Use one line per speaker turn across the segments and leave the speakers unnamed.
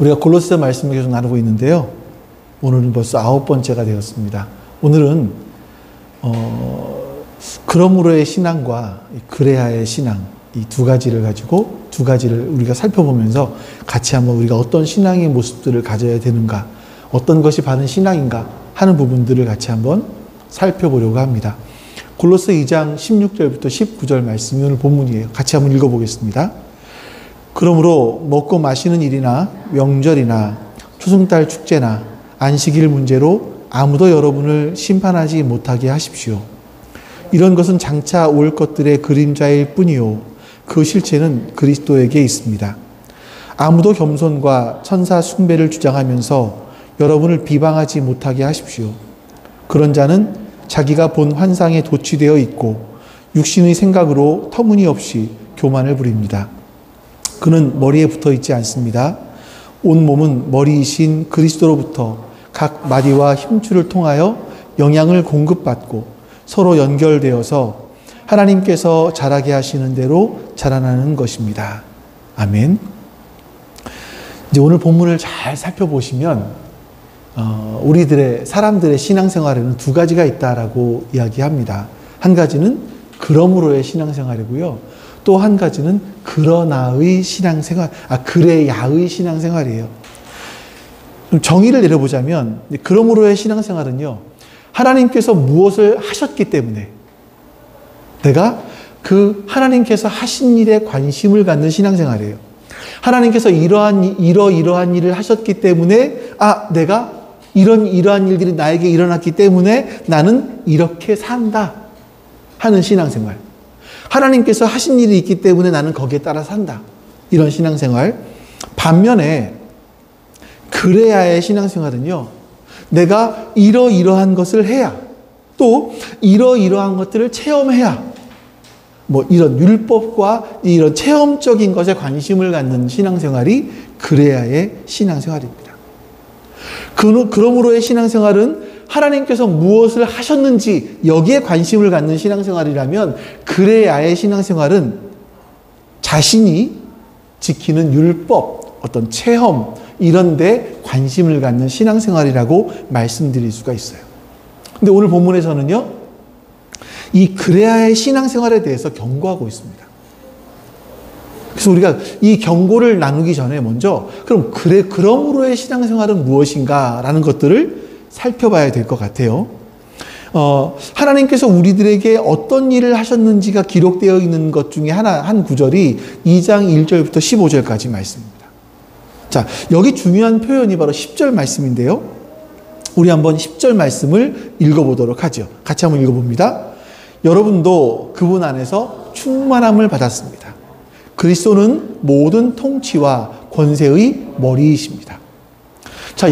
우리가 골로새 말씀을 계속 나누고 있는데요. 오늘은 벌써 9번째가 되었습니다. 오늘은 그러므로의 신앙과 그래야의 신앙, 이 두 가지를 가지고 두 가지를 우리가 살펴보면서 같이 한번 우리가 어떤 신앙의 모습들을 가져야 되는가, 어떤 것이 바른 신앙인가 하는 부분들을 같이 한번 살펴보려고 합니다. 골로새 2장 16절부터 19절 말씀이 오늘 본문이에요. 같이 한번 읽어보겠습니다. 그러므로 먹고 마시는 일이나 명절이나 초승달 축제나 안식일 문제로 아무도 여러분을 심판하지 못하게 하십시오. 이런 것은 장차 올 것들의 그림자일 뿐이요 그 실체는 그리스도에게 있습니다. 아무도 겸손과 천사 숭배를 주장하면서 여러분을 비방하지 못하게 하십시오. 그런 자는 자기가 본 환상에 도취되어 있고 육신의 생각으로 터무니없이 교만을 부립니다. 그는 머리에 붙어 있지 않습니다. 온 몸은 머리이신 그리스도로부터 각 마디와 힘줄을 통하여 영향을 공급받고 서로 연결되어서 하나님께서 자라게 하시는 대로 자라나는 것입니다. 아멘. 이제 오늘 본문을 잘 살펴보시면 우리들의 사람들의 신앙생활에는 두 가지가 있다라고 이야기합니다. 한 가지는 그러므로의 신앙생활이고요. 또 한 가지는 그러나의 신앙생활, 그래야의 신앙생활이에요. 정의를 내려보자면 그러므로의 신앙생활은요, 하나님께서 무엇을 하셨기 때문에 내가 그 하나님께서 하신 일에 관심을 갖는 신앙생활이에요. 하나님께서 이러이러한 일을 하셨기 때문에 내가 이러한 일들이 나에게 일어났기 때문에 나는 이렇게 산다 하는 신앙생활. 하나님께서 하신 일이 있기 때문에 나는 거기에 따라 산다. 이런 신앙생활. 반면에 그래야의 신앙생활은요, 내가 이러이러한 것을 해야, 또 이러이러한 것들을 체험해야, 이런 율법과 이런 체험적인 것에 관심을 갖는 신앙생활이 그래야의 신앙생활입니다. 그러므로의 신앙생활은 하나님께서 무엇을 하셨는지 여기에 관심을 갖는 신앙생활이라면, 그래야의 신앙생활은 자신이 지키는 율법, 어떤 체험 이런 데 관심을 갖는 신앙생활이라고 말씀드릴 수가 있어요. 근데 오늘 본문에서는요, 이 그래야의 신앙생활에 대해서 경고하고 있습니다. 그래서 우리가 이 경고를 나누기 전에 먼저 그러므로의 신앙생활은 무엇인가 라는 것들을 살펴봐야 될 것 같아요. 하나님께서 우리들에게 어떤 일을 하셨는지가 기록되어 있는 것 중에 한 구절이 2장 1절부터 15절까지 말씀입니다. 자, 여기 중요한 표현이 바로 10절 말씀인데요. 우리 한번 10절 말씀을 읽어보도록 하죠. 같이 한번 읽어봅니다. 여러분도 그분 안에서 충만함을 받았습니다. 그리스도는 모든 통치와 권세의 머리이십니다. 자,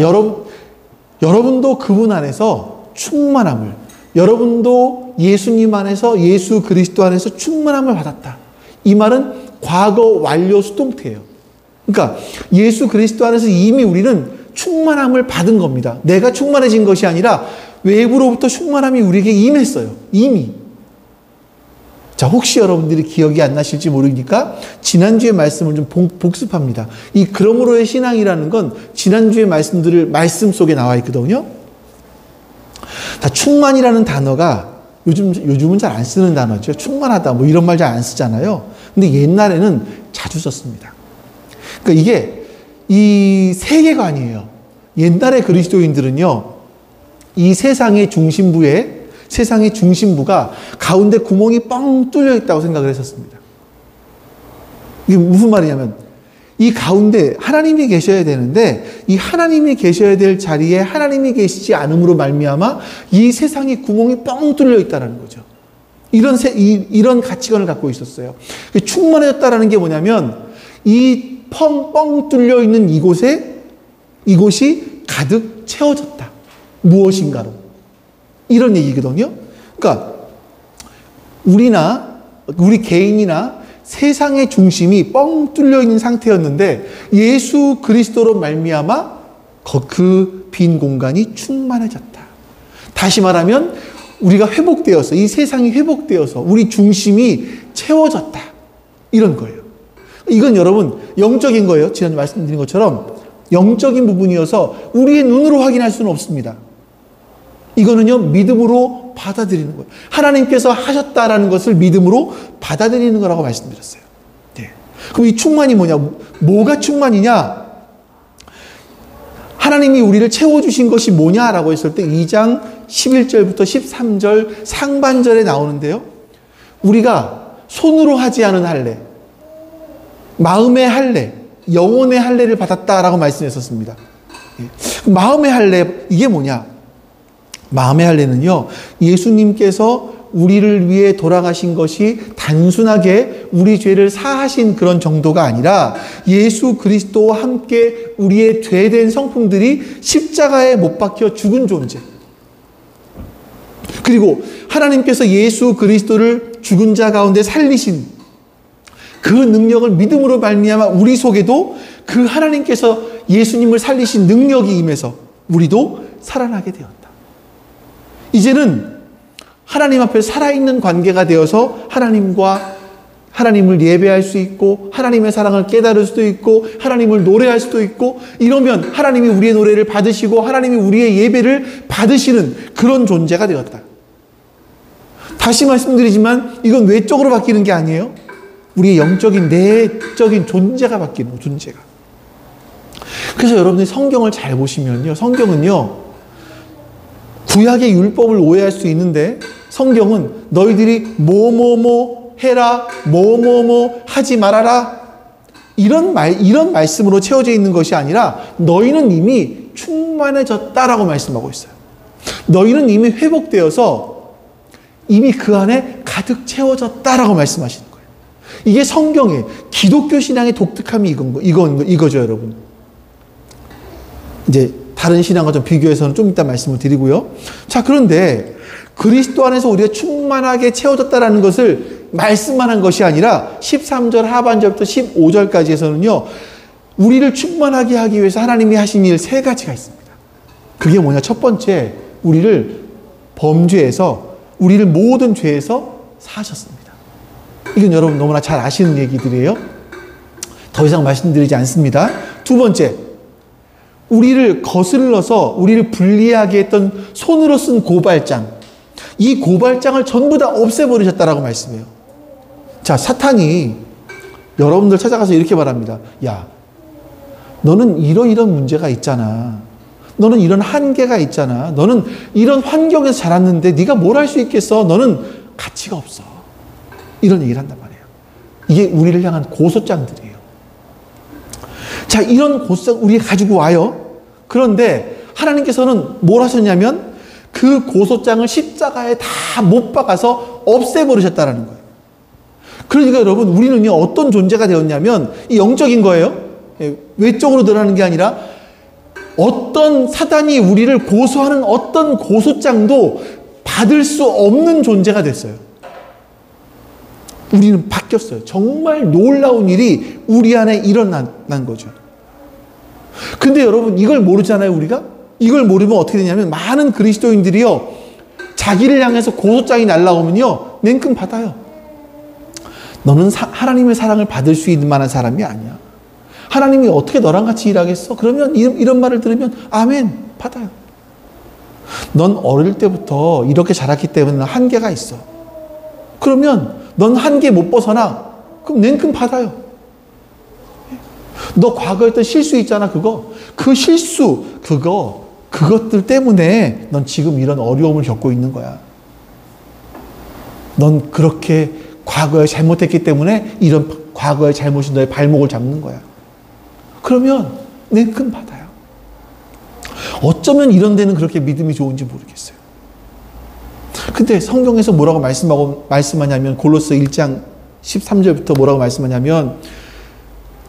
여러분도 그분 안에서 충만함을, 여러분도 예수님 안에서, 예수 그리스도 안에서 충만함을 받았다. 이 말은 과거 완료 수동태예요. 그러니까 예수 그리스도 안에서 이미 우리는 충만함을 받은 겁니다. 내가 충만해진 것이 아니라 외부로부터 충만함이 우리에게 임했어요. 이미. 자, 혹시 여러분들이 기억이 안 나실지 모르니까 지난주의 말씀을 좀 복습합니다. 이 그러므로의 신앙이라는 건 지난주의 말씀 속에 나와 있거든요. 다 충만이라는 단어가 요즘은 잘 안 쓰는 단어죠. 충만하다 이런 말 잘 안 쓰잖아요. 근데 옛날에는 자주 썼습니다. 그러니까 이게 이 세계관이에요. 옛날의 그리스도인들은요, 이 세상의 중심부가 가운데 구멍이 뻥 뚫려 있다고 생각을 했었습니다. 이게 무슨 말이냐면, 이 가운데 하나님이 계셔야 되는데, 이 하나님이 계셔야 될 자리에 하나님이 계시지 않음으로 말미암아 이 세상에 구멍이 뻥 뚫려 있다는 거죠. 이런 가치관을 갖고 있었어요. 충만해졌다는 게 뭐냐면, 이 뻥 뚫려 있는 이곳이 가득 채워졌다. 무엇인가로. 이런 얘기거든요. 그러니까 우리 개인이나 세상의 중심이 뻥 뚫려 있는 상태였는데 예수 그리스도로 말미암아 그 빈 공간이 충만해졌다. 다시 말하면 우리가 회복되어서, 이 세상이 회복되어서 우리 중심이 채워졌다. 이런 거예요. 이건 여러분 영적인 거예요. 지난주 말씀드린 것처럼 영적인 부분이어서 우리의 눈으로 확인할 수는 없습니다. 이거는요, 믿음으로 받아들이는 거예요. 하나님께서 하셨다라는 것을 믿음으로 받아들이는 거라고 말씀드렸어요. 네. 그럼 이 충만이 뭐냐? 뭐가 충만이냐? 하나님이 우리를 채워주신 것이 뭐냐라고 했을 때 2장 11절부터 13절 상반절에 나오는데요. 우리가 손으로 하지 않은 할례, 마음의 할례, 영혼의 할례를 받았다라고 말씀했었습니다. 예. 마음의 할례, 이게 뭐냐? 마음의 할례는요, 예수님께서 우리를 위해 돌아가신 것이 단순하게 우리 죄를 사하신 그런 정도가 아니라 예수 그리스도와 함께 우리의 죄된 성품들이 십자가에 못 박혀 죽은 존재. 그리고 하나님께서 예수 그리스도를 죽은 자 가운데 살리신 그 능력을 믿음으로 말미암아 우리 속에도 그 하나님께서 예수님을 살리신 능력이 임해서 우리도 살아나게 되었다. 이제는 하나님 앞에 살아있는 관계가 되어서 하나님을 예배할 수 있고 하나님의 사랑을 깨달을 수도 있고 하나님을 노래할 수도 있고 이러면 하나님이 우리의 노래를 받으시고 하나님이 우리의 예배를 받으시는 그런 존재가 되었다. 다시 말씀드리지만 이건 외적으로 바뀌는 게 아니에요. 우리의 영적인 내적인 존재가 바뀌는 거예요. 존재가. 그래서 여러분들이 성경을 잘 보시면요. 성경은요. 구약의 율법을 오해할 수 있는데 성경은 너희들이 뭐뭐뭐 해라, 뭐뭐뭐 하지 말아라 이런 말씀으로 채워져 있는 것이 아니라 너희는 이미 충만해졌다라고 말씀하고 있어요. 너희는 이미 회복되어서 이미 그 안에 가득 채워졌다라고 말씀하시는 거예요. 이게 성경의 기독교 신앙의 독특함이 이거죠, 여러분. 이제 다른 신앙과 좀 비교해서는 좀 이따 말씀을 드리고요. 자, 그런데 그리스도 안에서 우리가 충만하게 채워졌다라는 것을 말씀만 한 것이 아니라 13절 하반절부터 15절까지에서는요. 우리를 충만하게 하기 위해서 하나님이 하신 일 3가지가 있습니다. 그게 뭐냐? 첫 번째, 우리를 범죄에서 우리를 모든 죄에서 사하셨습니다. 이건 여러분 너무나 잘 아시는 얘기들이에요. 더 이상 말씀드리지 않습니다. 두 번째, 우리를 거슬러서 우리를 불리하게 했던 손으로 쓴 고발장, 이 고발장을 전부 다 없애버리셨다라고 말씀해요. 자, 사탄이 여러분들 찾아가서 이렇게 말합니다. 야, 너는 이런 문제가 있잖아. 너는 이런 한계가 있잖아. 너는 이런 환경에서 자랐는데 네가 뭘 할 수 있겠어? 너는 가치가 없어. 이런 얘기를 한단 말이에요. 이게 우리를 향한 고소장들이에요. 자, 이런 고소장 우리가 가지고 와요. 그런데 하나님께서는 뭘 하셨냐면 그 고소장을 십자가에 다 못 박아서 없애버리셨다라는 거예요. 그러니까 여러분, 우리는요, 어떤 존재가 되었냐면, 이 영적인 거예요. 외적으로 드러나는 게 아니라, 어떤 사단이 우리를 고소하는 어떤 고소장도 받을 수 없는 존재가 됐어요. 우리는 바뀌었어요. 정말 놀라운 일이 우리 안에 일어난 거죠. 근데 여러분, 이걸 모르잖아요, 우리가? 이걸 모르면 어떻게 되냐면, 많은 그리스도인들이요, 자기를 향해서 고소장이 날라오면요, 냉큼 받아요. 너는 하나님의 사랑을 받을 수 있는 만한 사람이 아니야. 하나님이 어떻게 너랑 같이 일하겠어? 그러면 이런 말을 들으면 아멘, 받아요. 넌 어릴 때부터 이렇게 자랐기 때문에 한계가 있어. 그러면 넌 한계 못 벗어나. 그럼 냉큼 받아요. 너 과거에 했던 실수 있잖아, 그거. 그 실수, 그것들 때문에 넌 지금 이런 어려움을 겪고 있는 거야. 넌 그렇게 과거에 잘못했기 때문에 이런 과거의 잘못이 너의 발목을 잡는 거야. 그러면 냉큼 받아요. 어쩌면 이런 데는 그렇게 믿음이 좋은지 모르겠어요. 근데 성경에서 뭐라고 말씀하냐면, 골로새 1장 13절부터 뭐라고 말씀하냐면,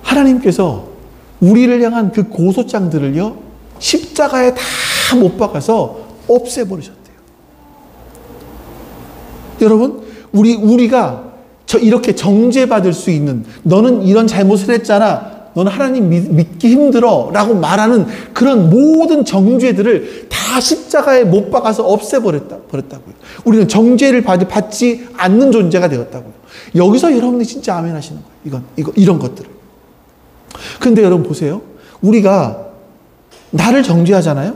하나님께서 우리를 향한 그 고소장들을요, 십자가에 다 못 박아서 없애버리셨대요. 여러분, 우리가 이렇게 정죄받을 수 있는, 너는 이런 잘못을 했잖아, 너는 하나님 믿기 힘들어 라고 말하는 그런 모든 정죄들을 다 십자가에 못 박아서 없애버렸다고요. 우리는 정죄를 받지 않는 존재가 되었다고요. 여기서 여러분이 진짜 아멘 하시는 거예요. 이런 것들을. 근데 여러분 보세요. 우리가 나를 정죄하잖아요.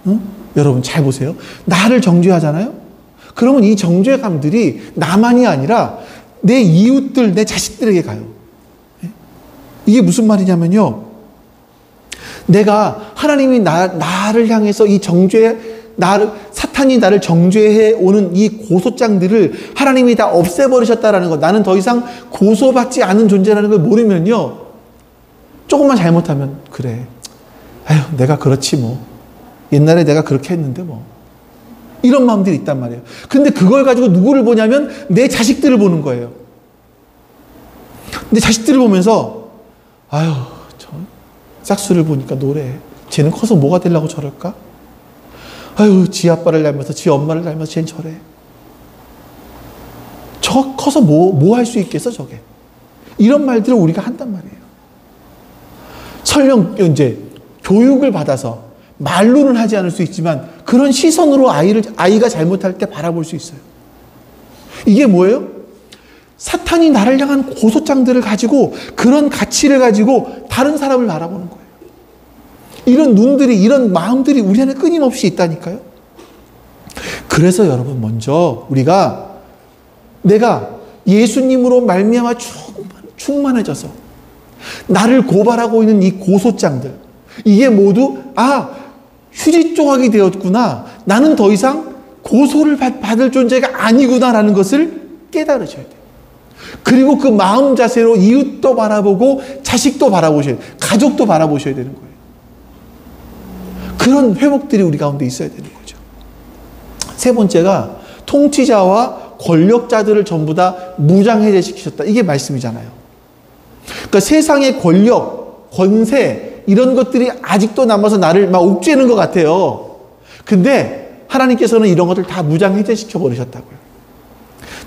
응? 여러분 잘 보세요. 나를 정죄하잖아요. 그러면 이 정죄감들이 나만이 아니라 내 이웃들, 내 자식들에게 가요. 이게 무슨 말이냐면요. 내가 하나님이 나를 향해서 이 사탄이 나를 정죄해 오는 이 고소장들을 하나님이 다 없애버리셨다라는 것. 나는 더 이상 고소받지 않은 존재라는 걸 모르면요. 조금만 잘못하면, 그래. 아휴, 내가 그렇지 뭐. 옛날에 내가 그렇게 했는데 뭐. 이런 마음들이 있단 말이에요. 근데 그걸 가지고 누구를 보냐면 내 자식들을 보는 거예요. 내 자식들을 보면서 아유, 저 짝수를 보니까 노래. 쟤는 커서 뭐가 되려고 저럴까? 아유, 지 아빠를 닮아서 지 엄마를 닮아서 쟤는 저래. 저 커서 뭐 할 수 있겠어 저게. 이런 말들을 우리가 한단 말이에요. 설령 이제 교육을 받아서 말로는 하지 않을 수 있지만 그런 시선으로 아이가 잘못할 때 바라볼 수 있어요. 이게 뭐예요? 사탄이 나를 향한 고소장들을 가지고 그런 가치를 가지고 다른 사람을 바라보는 거예요. 이런 눈들이, 이런 마음들이 우리 안에 끊임없이 있다니까요. 그래서 여러분 먼저 내가 예수님으로 말미암아 충만해져서 나를 고발하고 있는 이 고소장들, 이게 모두 휴지 조각이 되었구나. 나는 더 이상 고소를 받을 존재가 아니구나라는 것을 깨달으셔야 돼요. 그리고 그 마음 자세로 이웃도 바라보고 자식도 바라보셔야 돼요. 가족도 바라보셔야 되는 거예요. 그런 회복들이 우리 가운데 있어야 되는 거죠. 세 번째가 통치자와 권력자들을 전부 다 무장해제시키셨다. 이게 말씀이잖아요. 그러니까 세상의 권력, 권세 이런 것들이 아직도 남아서 나를 막 옥죄는 것 같아요. 근데 하나님께서는 이런 것들 다 무장해제시켜 버리셨다고요.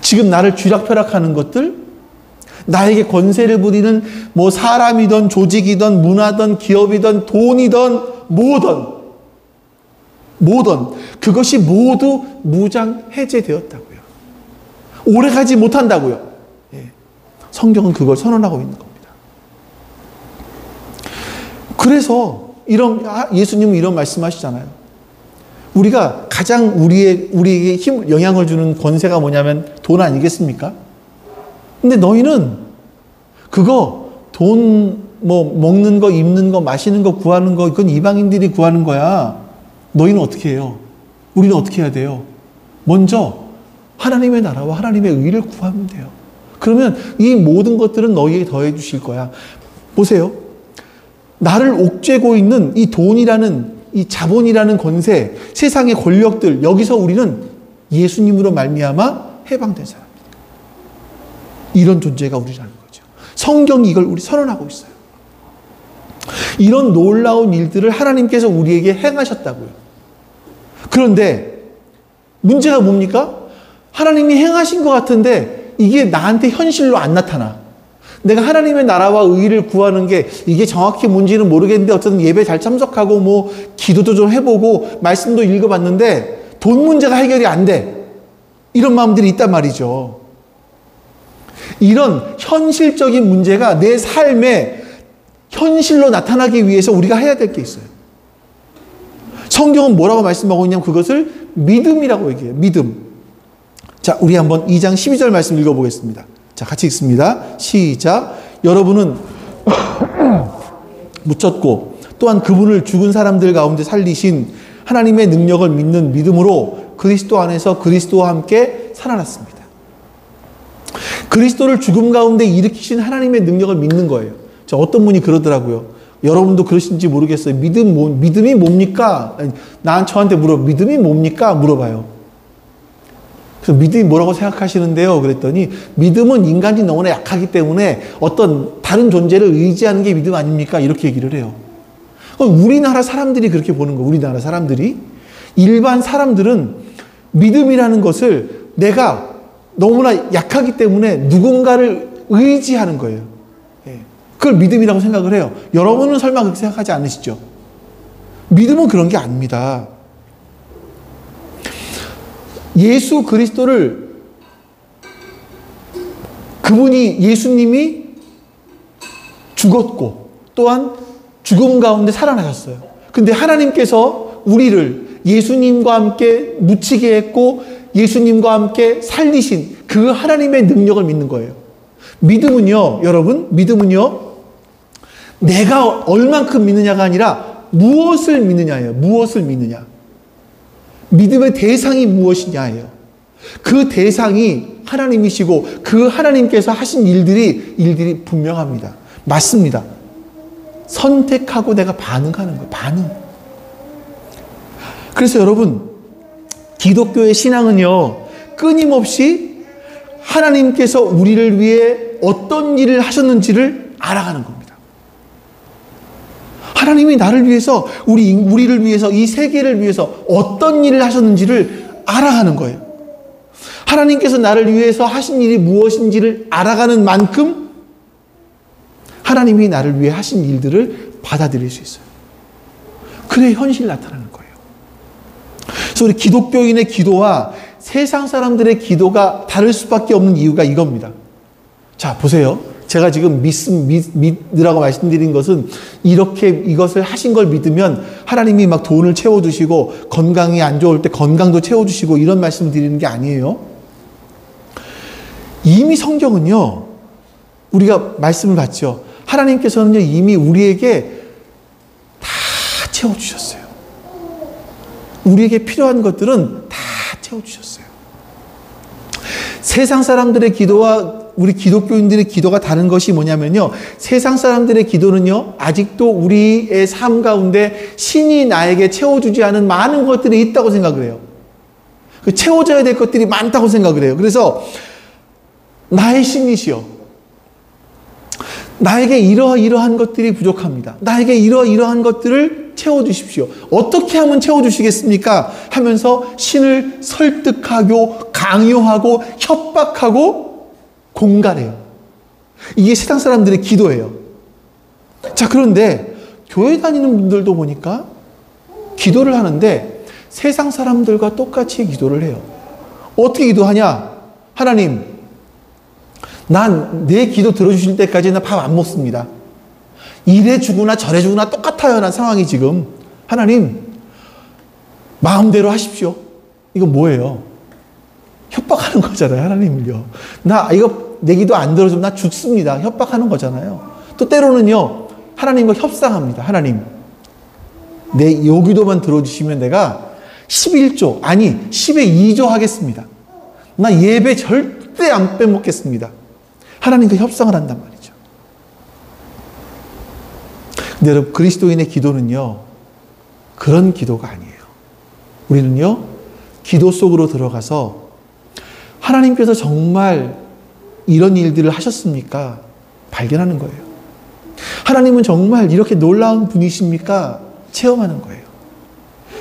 지금 나를 쥐락펴락하는 것들, 나에게 권세를 부리는 뭐 사람이든 조직이든 문화든 기업이든 돈이든 뭐든 그것이 모두 무장해제되었다고요. 오래가지 못한다고요. 성경은 그걸 선언하고 있는 겁니다. 그래서 예수님은 이런 말씀하시잖아요. 우리가 가장 우리에게 영향을 주는 권세가 뭐냐면 돈 아니겠습니까? 근데 너희는 그거 돈 먹는 거, 입는 거, 마시는 거, 구하는 거, 그건 이방인들이 구하는 거야. 너희는 어떻게 해요? 우리는 어떻게 해야 돼요? 먼저 하나님의 나라와 하나님의 의를 구하면 돼요. 그러면 이 모든 것들은 너희에게 더해 주실 거야. 보세요. 나를 옥죄고 있는 이 돈이라는, 이 자본이라는 권세, 세상의 권력들, 여기서 우리는 예수님으로 말미암아 해방된 사람입니다. 이런 존재가 우리라는 거죠. 성경이 이걸 우리 선언하고 있어요. 이런 놀라운 일들을 하나님께서 우리에게 행하셨다고요. 그런데 문제가 뭡니까? 하나님이 행하신 것 같은데 이게 나한테 현실로 안 나타나. 내가 하나님의 나라와 의를 구하는 게 이게 정확히 뭔지는 모르겠는데 어쨌든 예배 잘 참석하고 뭐 기도도 좀 해보고 말씀도 읽어봤는데 돈 문제가 해결이 안 돼. 이런 마음들이 있단 말이죠. 이런 현실적인 문제가 내 삶에 현실로 나타나기 위해서 우리가 해야 될 게 있어요. 성경은 뭐라고 말씀하고 있냐면 그것을 믿음이라고 얘기해요. 믿음. 자, 우리 한번 2장 12절 말씀 읽어보겠습니다. 자, 같이 읽습니다. 시작. 여러분은 묻혔고 또한 그분을 죽은 사람들 가운데 살리신 하나님의 능력을 믿는 믿음으로 그리스도 안에서 그리스도와 함께 살아났습니다. 그리스도를 죽음 가운데 일으키신 하나님의 능력을 믿는 거예요. 자, 어떤 분이 그러더라고요. 여러분도 그러신지 모르겠어요. 믿음이 뭡니까? 저한테 믿음이 뭡니까? 물어봐요. 그래서 믿음이 뭐라고 생각하시는데요? 그랬더니 믿음은 인간이 너무나 약하기 때문에 어떤 다른 존재를 의지하는 게 믿음 아닙니까? 이렇게 얘기를 해요. 우리나라 사람들이 그렇게 보는 거예요. 우리나라 사람들이. 일반 사람들은 믿음이라는 것을 내가 너무나 약하기 때문에 누군가를 의지하는 거예요. 그걸 믿음이라고 생각을 해요. 여러분은 설마 그렇게 생각하지 않으시죠? 믿음은 그런 게 아닙니다. 예수 그리스도를 예수님이 죽었고 또한 죽음 가운데 살아나셨어요. 근데 하나님께서 우리를 예수님과 함께 묻히게 했고 예수님과 함께 살리신 그 하나님의 능력을 믿는 거예요. 믿음은요, 여러분, 믿음은요, 내가 얼만큼 믿느냐가 아니라 무엇을 믿느냐예요. 무엇을 믿느냐. 믿음의 대상이 무엇이냐예요. 그 대상이 하나님이시고 그 하나님께서 하신 일들이 분명합니다. 맞습니다. 선택하고 내가 반응하는 거예요. 반응. 그래서 여러분, 기독교의 신앙은요, 끊임없이 하나님께서 우리를 위해 어떤 일을 하셨는지를 알아가는 겁니다. 하나님이 나를 위해서, 우리를 위해서, 이 세계를 위해서 어떤 일을 하셨는지를 알아가는 거예요. 하나님께서 나를 위해서 하신 일이 무엇인지를 알아가는 만큼 하나님이 나를 위해 하신 일들을 받아들일 수 있어요. 그래 현실이 나타나는 거예요. 그래서 우리 기독교인의 기도와 세상 사람들의 기도가 다를 수밖에 없는 이유가 이겁니다. 자, 보세요. 제가 지금 믿으라고 말씀드린 것은 이렇게 이것을 하신 걸 믿으면 하나님이 막 돈을 채워주시고 건강이 안 좋을 때 건강도 채워주시고 이런 말씀을 드리는 게 아니에요. 이미 성경은요, 우리가 말씀을 봤죠. 하나님께서는요, 이미 우리에게 다 채워주셨어요. 우리에게 필요한 것들은 다 채워주셨어요. 세상 사람들의 기도와 우리 기독교인들의 기도가 다른 것이 뭐냐면요, 세상 사람들의 기도는요, 아직도 우리의 삶 가운데 신이 나에게 채워주지 않은 많은 것들이 있다고 생각을 해요. 채워져야 될 것들이 많다고 생각을 해요. 그래서 나의 신이시여, 나에게 이러한 것들이 부족합니다. 나에게 이러한 것들을 채워주십시오. 어떻게 하면 채워주시겠습니까? 하면서 신을 설득하고 강요하고 협박하고 공갈해요. 이게 세상 사람들의 기도예요. 자, 그런데 교회 다니는 분들도 보니까 기도를 하는데 세상 사람들과 똑같이 기도를 해요. 어떻게 기도하냐? 하나님, 난 내 기도 들어주실 때까지 나 밥 안 먹습니다. 이래 주구나 저래 주구나 똑같아요. 난 상황이 지금. 하나님, 마음대로 하십시오. 이거 뭐예요? 협박하는 거잖아요. 하나님을요. 나 이거 내 기도 안 들어주면 나 죽습니다. 협박하는 거잖아요. 또 때로는요, 하나님과 협상합니다. 하나님, 내 요 기도만 들어주시면 내가 11조, 아니 10의 2조 하겠습니다. 나 예배 절대 안 빼먹겠습니다. 하나님과 협상을 한단 말이죠. 근데 여러분, 그리스도인의 기도는요, 그런 기도가 아니에요. 우리는요, 기도 속으로 들어가서 하나님께서 정말 이런 일들을 하셨습니까? 발견하는 거예요. 하나님은 정말 이렇게 놀라운 분이십니까? 체험하는 거예요.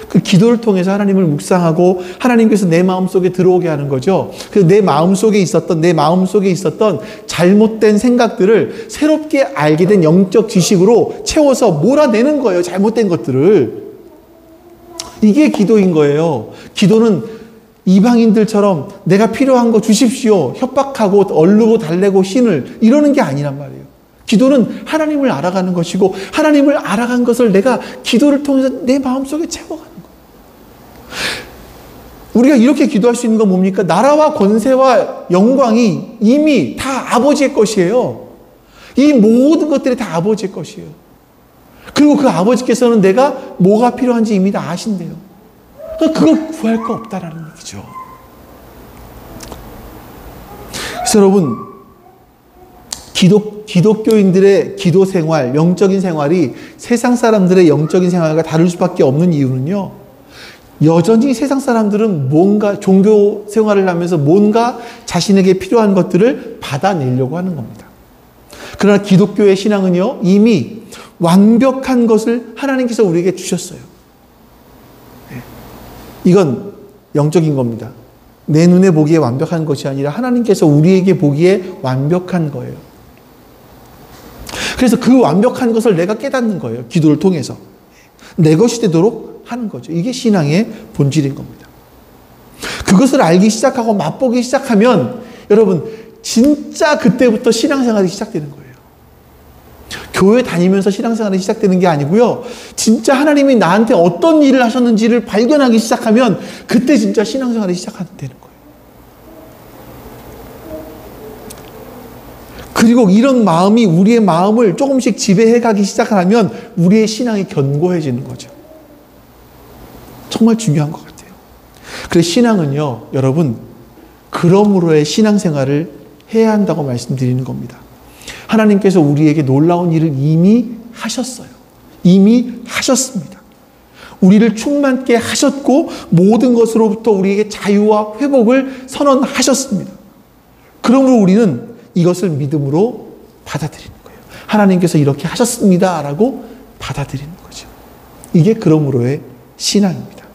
그 기도를 통해서 하나님을 묵상하고 하나님께서 내 마음속에 들어오게 하는 거죠. 그래서 내 마음속에 있었던 잘못된 생각들을 새롭게 알게 된 영적 지식으로 채워서 몰아내는 거예요. 잘못된 것들을. 이게 기도인 거예요. 기도는 이방인들처럼 내가 필요한 거 주십시오. 협박하고 얼르고 달래고 신을 이러는 게 아니란 말이에요. 기도는 하나님을 알아가는 것이고 하나님을 알아간 것을 내가 기도를 통해서 내 마음속에 채워가는 거예요. 우리가 이렇게 기도할 수 있는 건 뭡니까? 나라와 권세와 영광이 이미 다 아버지의 것이에요. 이 모든 것들이 다 아버지의 것이에요. 그리고 그 아버지께서는 내가 뭐가 필요한지 이미 다 아신대요. 그걸 구할 거 없다라는 얘기죠. 그래서 여러분, 기독교인들의 기도 생활, 영적인 생활이 세상 사람들의 영적인 생활과 다를 수밖에 없는 이유는요, 여전히 세상 사람들은 뭔가 종교 생활을 하면서 뭔가 자신에게 필요한 것들을 받아내려고 하는 겁니다. 그러나 기독교의 신앙은요, 이미 완벽한 것을 하나님께서 우리에게 주셨어요. 이건 영적인 겁니다. 내 눈에 보기에 완벽한 것이 아니라 하나님께서 우리에게 보기에 완벽한 거예요. 그래서 그 완벽한 것을 내가 깨닫는 거예요. 기도를 통해서. 내 것이 되도록 하는 거죠. 이게 신앙의 본질인 겁니다. 그것을 알기 시작하고 맛보기 시작하면 여러분, 진짜 그때부터 신앙생활이 시작되는 거예요. 교회 다니면서 신앙생활이 시작되는 게 아니고요. 진짜 하나님이 나한테 어떤 일을 하셨는지를 발견하기 시작하면 그때 진짜 신앙생활이 시작되는 거예요. 그리고 이런 마음이 우리의 마음을 조금씩 지배해 가기 시작하면 우리의 신앙이 견고해지는 거죠. 정말 중요한 것 같아요. 그래서 신앙은요, 여러분, 그러므로의 신앙생활을 해야 한다고 말씀드리는 겁니다. 하나님께서 우리에게 놀라운 일을 이미 하셨어요. 이미 하셨습니다. 우리를 충만케 하셨고 모든 것으로부터 우리에게 자유와 회복을 선언하셨습니다. 그러므로 우리는 이것을 믿음으로 받아들이는 거예요. 하나님께서 이렇게 하셨습니다 라고 받아들이는 거죠. 이게 그러므로의 신앙입니다.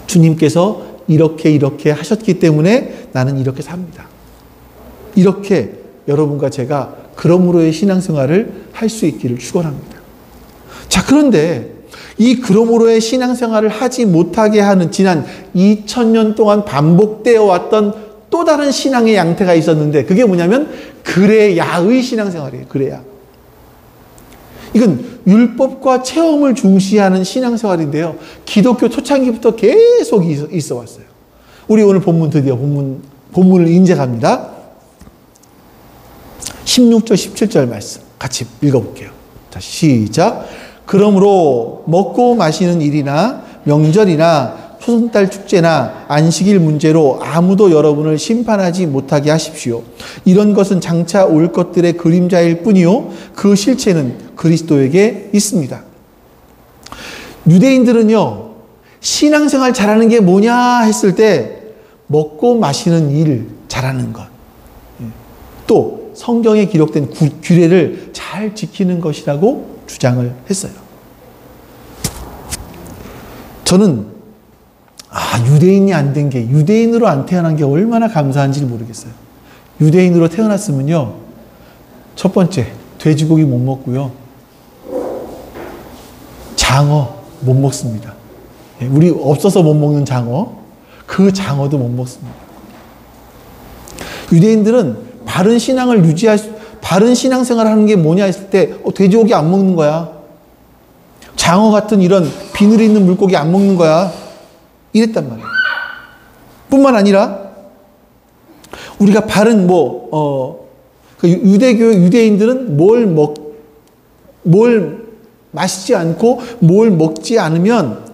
주님께서 이렇게 하셨기 때문에 나는 이렇게 삽니다. 이렇게 여러분과 제가 그러므로의 신앙생활을 할 수 있기를 축원합니다. 자, 그런데 이 그러므로의 신앙생활을 하지 못하게 하는 지난 2000년 동안 반복되어 왔던 또 다른 신앙의 양태가 있었는데 그게 뭐냐면 그레야의 신앙생활이에요. 그레야. 이건 율법과 체험을 중시하는 신앙생활인데요. 기독교 초창기부터 계속 있어 왔어요. 우리 오늘 본문 드디어 본문을 인제합니다. 16절 17절 말씀 같이 읽어볼게요. 자, 시작. 그러므로 먹고 마시는 일이나 명절이나 초승달 축제나 안식일 문제로 아무도 여러분을 심판하지 못하게 하십시오. 이런 것은 장차 올 것들의 그림자일 뿐이요 그 실체는 그리스도에게 있습니다. 유대인들은요, 신앙생활 잘하는 게 뭐냐 했을 때 먹고 마시는 일 잘하는 것, 또 성경에 기록된 규례를 잘 지키는 것이라고 주장을 했어요. 저는 유대인이 안 된 게, 유대인으로 안 태어난 게 얼마나 감사한지 모르겠어요. 유대인으로 태어났으면요, 첫 번째, 돼지고기 못 먹고요, 장어 못 먹습니다. 우리 없어서 못 먹는 장어, 그 장어도 못 먹습니다. 유대인들은 바른 신앙을 바른 신앙생활을 하는 게 뭐냐 했을 때, 돼지고기 안 먹는 거야. 장어 같은 이런 비늘 있는 물고기 안 먹는 거야. 이랬단 말이에요. 뿐만 아니라 우리가 바른 유대인들은 뭘 마시지 않고 뭘 먹지 않으면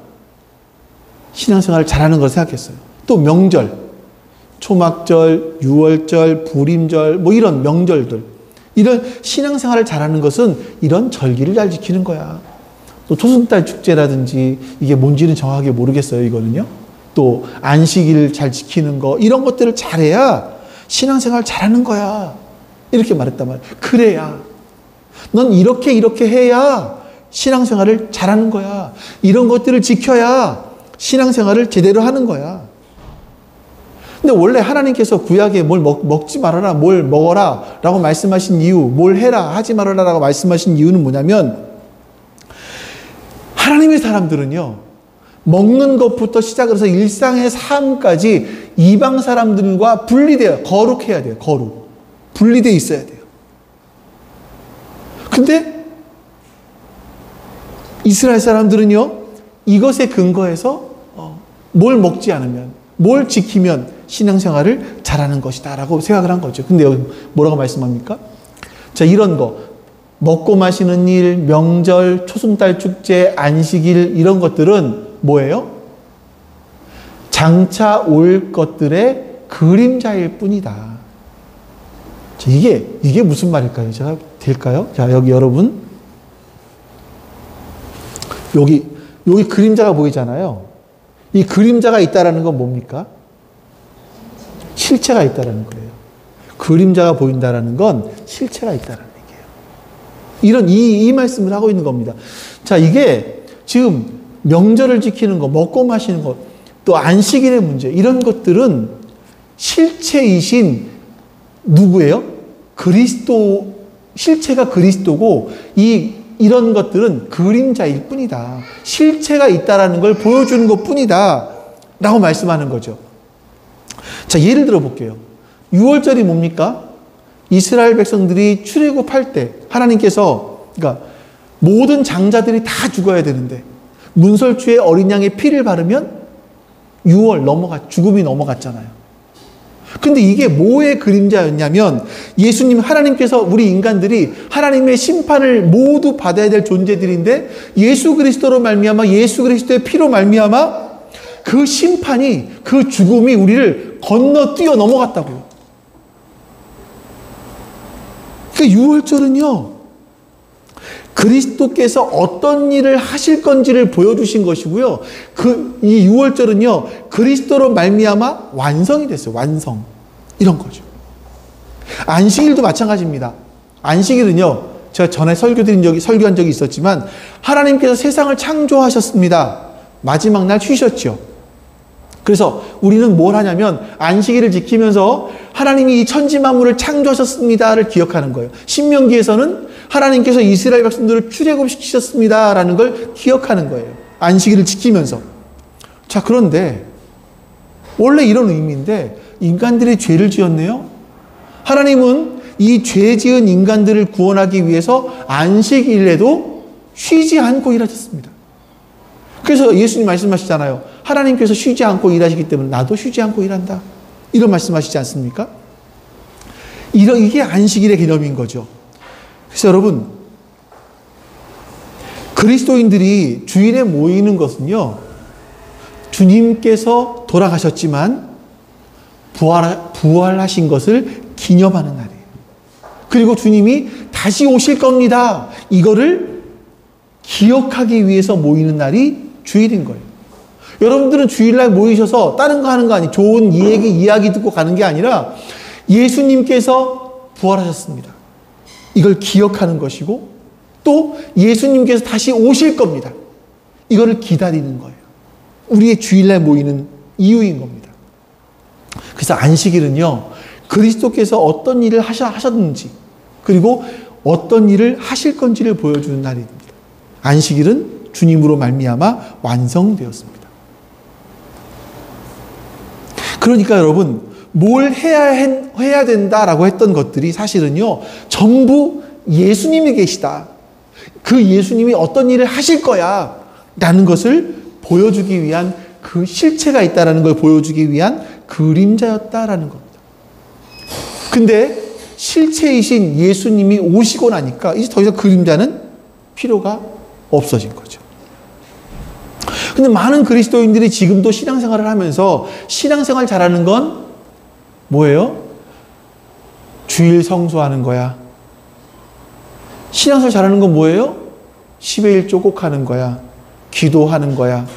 신앙생활을 잘하는 걸 생각했어요. 또 명절, 초막절, 유월절, 부림절, 이런 명절들, 이런 신앙생활을 잘하는 것은 이런 절기를 잘 지키는 거야. 또 초승달 축제라든지 이게 뭔지는 정확하게 모르겠어요, 이거는요. 또 안식일을 잘 지키는 거, 이런 것들을 잘해야 신앙생활 잘하는 거야. 이렇게 말했단 말이에요. 그래야. 넌 이렇게 해야 신앙생활을 잘하는 거야. 이런 것들을 지켜야 신앙생활을 제대로 하는 거야. 근데 원래 하나님께서 구약에 뭘 먹지 말아라, 뭘 먹어라 라고 말씀하신 이유, 뭘 해라, 하지 말아라 라고 말씀하신 이유는 뭐냐면, 하나님의 사람들은요, 먹는 것부터 시작을 해서 일상의 삶까지 이방 사람들과 분리돼요. 거룩해야 돼요. 거룩. 분리되어 있어야 돼요. 근데 이스라엘 사람들은요, 이것에 근거해서 뭘 먹지 않으면, 뭘 지키면 신앙생활을 잘하는 것이다 라고 생각을 한 거죠. 근데 여기 뭐라고 말씀합니까? 자, 이런 거, 먹고 마시는 일, 명절, 초승달 축제, 안식일, 이런 것들은 뭐예요? 장차 올 것들의 그림자일 뿐이다. 자, 이게 무슨 말일까요? 제가 될까요? 자, 여기 여러분, 여기 그림자가 보이잖아요. 이 그림자가 있다라는 건 뭡니까? 실체가 있다라는 거예요. 그림자가 보인다라는 건 실체가 있다라는 얘기예요. 이 말씀을 하고 있는 겁니다. 자, 이게 지금 명절을 지키는 거, 먹고 마시는 것, 또 안식일의 문제, 이런 것들은 실체이신 누구예요? 그리스도, 실체가 그리스도고, 이런 것들은 그림자일 뿐이다. 실체가 있다라는 걸 보여주는 것 뿐이다. 라고 말씀하는 거죠. 자, 예를 들어 볼게요. 6월절이 뭡니까? 이스라엘 백성들이 출애굽할 때 하나님께서 그러니까 모든 장자들이 다 죽어야 되는데 문설주에 어린 양의 피를 바르면 6월 죽음이 넘어갔잖아요. 근데 이게 뭐의 그림자였냐면 예수님, 하나님께서 우리 인간들이 하나님의 심판을 모두 받아야 될 존재들인데 예수 그리스도로 말미암아, 예수 그리스도의 피로 말미암아 그 심판이, 그 죽음이 우리를 건너뛰어 넘어갔다고요. 그 6월절은요, 그리스도께서 어떤 일을 하실 건지를 보여주신 것이고요. 이 6월절은요, 그리스도로 말미암아 완성이 됐어요. 완성. 이런 거죠. 안식일도 마찬가지입니다. 안식일은요, 제가 전에 설교한 적이 있었지만, 하나님께서 세상을 창조하셨습니다. 마지막 날 쉬셨죠. 그래서 우리는 뭘 하냐면, 안식일을 지키면서 하나님이 이 천지 만물을 창조하셨습니다를 기억하는 거예요. 신명기에서는 하나님께서 이스라엘 백성들을 출애굽시키셨습니다라는 걸 기억하는 거예요. 안식일을 지키면서. 자, 그런데 원래 이런 의미인데 인간들이 죄를 지었네요. 하나님은 이 죄 지은 인간들을 구원하기 위해서 안식일에도 쉬지 않고 일하셨습니다. 그래서 예수님 말씀하시잖아요. 하나님께서 쉬지 않고 일하시기 때문에 나도 쉬지 않고 일한다. 이런 말씀하시지 않습니까? 이게 안식일의 개념인 거죠. 그래서 여러분, 그리스도인들이 주일에 모이는 것은요, 주님께서 돌아가셨지만 부활하신 것을 기념하는 날이에요. 그리고 주님이 다시 오실 겁니다. 이거를 기억하기 위해서 모이는 날이 주일인 거예요. 여러분들은 주일날 모이셔서 다른 거 하는 거 아니에요. 좋은 이야기 듣고 가는 게 아니라 예수님께서 부활하셨습니다. 이걸 기억하는 것이고 또 예수님께서 다시 오실 겁니다. 이거를 기다리는 거예요. 우리의 주일날 모이는 이유인 겁니다. 그래서 안식일은요, 그리스도께서 어떤 일을 하셨는지 그리고 어떤 일을 하실 건지를 보여주는 날입니다. 안식일은 주님으로 말미암아 완성되었습니다. 그러니까 여러분, 뭘 해야 된다라고 했던 것들이 사실은요, 전부 예수님이 계시다. 그 예수님이 어떤 일을 하실 거야 라는 것을 보여주기 위한 그 실체가 있다라는 걸 보여주기 위한 그림자였다라는 겁니다. 근데 실체이신 예수님이 오시고 나니까 이제 더 이상 그림자는 필요가 없어진 거죠. 근데 많은 그리스도인들이 지금도 신앙생활을 하면서 신앙생활 잘하는 건 뭐예요? 주일 성수하는 거야. 신앙생활 잘하는 건 뭐예요? 10의 1조 꼭 하는 거야. 기도하는 거야.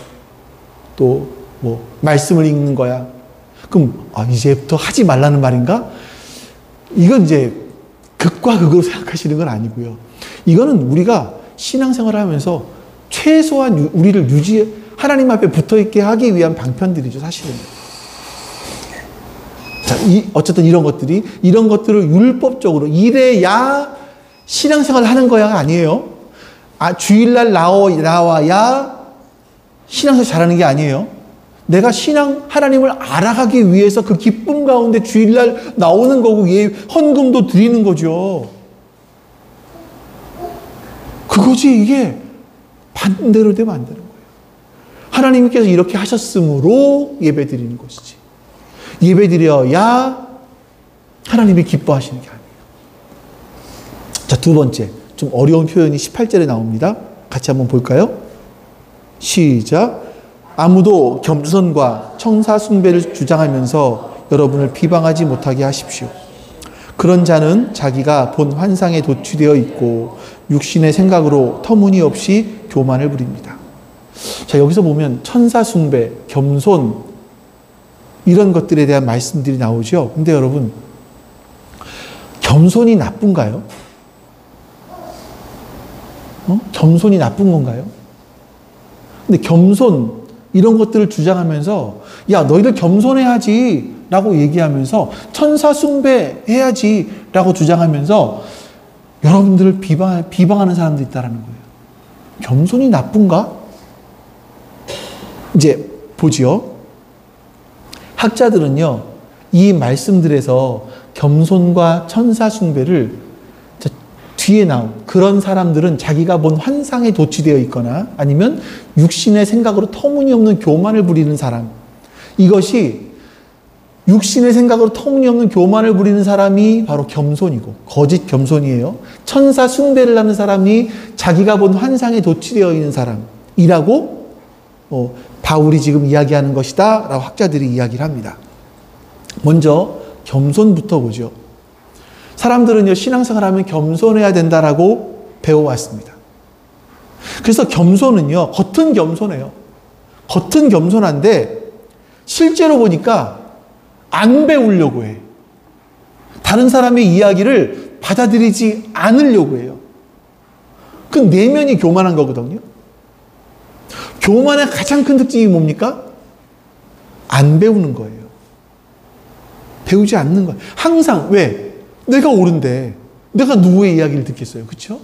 또 뭐 말씀을 읽는 거야. 그럼 이제부터 하지 말라는 말인가? 이건 이제 극과 극으로 생각하시는 건 아니고요. 이거는 우리가 신앙생활을 하면서 최소한 우리를 하나님 앞에 붙어있게 하기 위한 방편들이죠, 사실은. 자, 어쨌든 이런 것들을 율법적으로 이래야 신앙생활을 하는 거야가 아니에요. 주일날 나와야 신앙생활 잘하는 게 아니에요. 내가 하나님을 알아가기 위해서 그 기쁨 가운데 주일날 나오는 거고, 헌금도 드리는 거죠. 그거지, 이게 반대로 되면 안 되는 거예요. 하나님께서 이렇게 하셨으므로 예배 드리는 것이지. 예배 드려야 하나님이 기뻐하시는 게 아니에요. 자, 두 번째. 좀 어려운 표현이 18절에 나옵니다. 같이 한번 볼까요? 시작. 아무도 겸손과 청사 숭배를 주장하면서 여러분을 비방하지 못하게 하십시오. 그런 자는 자기가 본 환상에 도취되어 있고 육신의 생각으로 터무니없이 교만을 부립니다. 자, 여기서 보면 천사 숭배, 겸손 이런 것들에 대한 말씀들이 나오죠. 근데 여러분, 겸손이 나쁜가요? 겸손이 나쁜 건가요? 근데 겸손 이런 것들을 주장하면서 야, 너희들 겸손해야지 라고 얘기하면서 천사 숭배해야지 라고 주장하면서 여러분들을 비방하는 사람들이 있다는 거예요. 겸손이 나쁜가? 이제 보지요. 학자들은요, 이 말씀들에서 겸손과 천사 숭배를 뒤에 나온 그런 사람들은 자기가 본 환상에 도취되어 있거나 아니면 육신의 생각으로 터무니없는 교만을 부리는 사람. 이것이 육신의 생각으로 터무니없는 교만을 부리는 사람이 바로 겸손이고 거짓 겸손이에요. 천사 숭배를 하는 사람이 자기가 본 환상에 도취되어 있는 사람이라고 바울이 지금 이야기하는 것이다 라고 학자들이 이야기를 합니다. 먼저 겸손부터 보죠. 사람들은요, 신앙생활하면 겸손해야 된다라고 배워왔습니다. 그래서 겸손은요, 겉은 겸손해요. 겉은 겸손한데 실제로 보니까 안 배우려고 해. 다른 사람의 이야기를 받아들이지 않으려고 해요. 그 내면이 교만한 거거든요. 교만의 가장 큰 특징이 뭡니까? 안 배우는 거예요. 배우지 않는 거예요. 항상 왜? 내가 옳은데 내가 누구의 이야기를 듣겠어요. 그렇죠?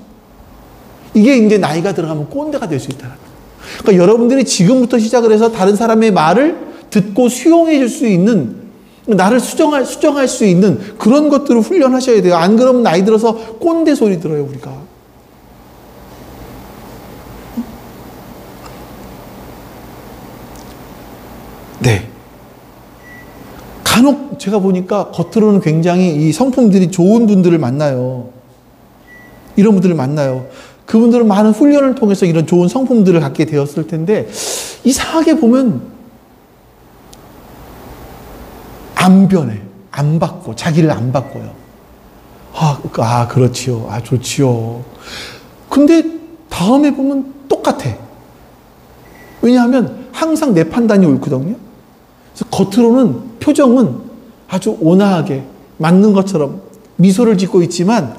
이게 이제 나이가 들어가면 꼰대가 될 수 있다는 거예요. 그러니까 여러분들이 지금부터 시작을 해서 다른 사람의 말을 듣고 수용해 줄 수 있는, 나를 수정할 수 있는 그런 것들을 훈련하셔야 돼요. 안 그러면 나이 들어서 꼰대 소리 들어요, 우리가. 네. 간혹 제가 보니까 겉으로는 굉장히 이 성품들이 좋은 분들을 만나요. 이런 분들을 만나요. 그분들은 많은 훈련을 통해서 이런 좋은 성품들을 갖게 되었을 텐데 이상하게 보면 안 변해. 안 바꿔. 자기를 안 바꿔요. 그렇지요. 좋지요. 근데 다음에 보면 똑같아. 왜냐하면 항상 내 판단이 옳거든요. 그래서 겉으로는 표정은 아주 온화하게 맞는 것처럼 미소를 짓고 있지만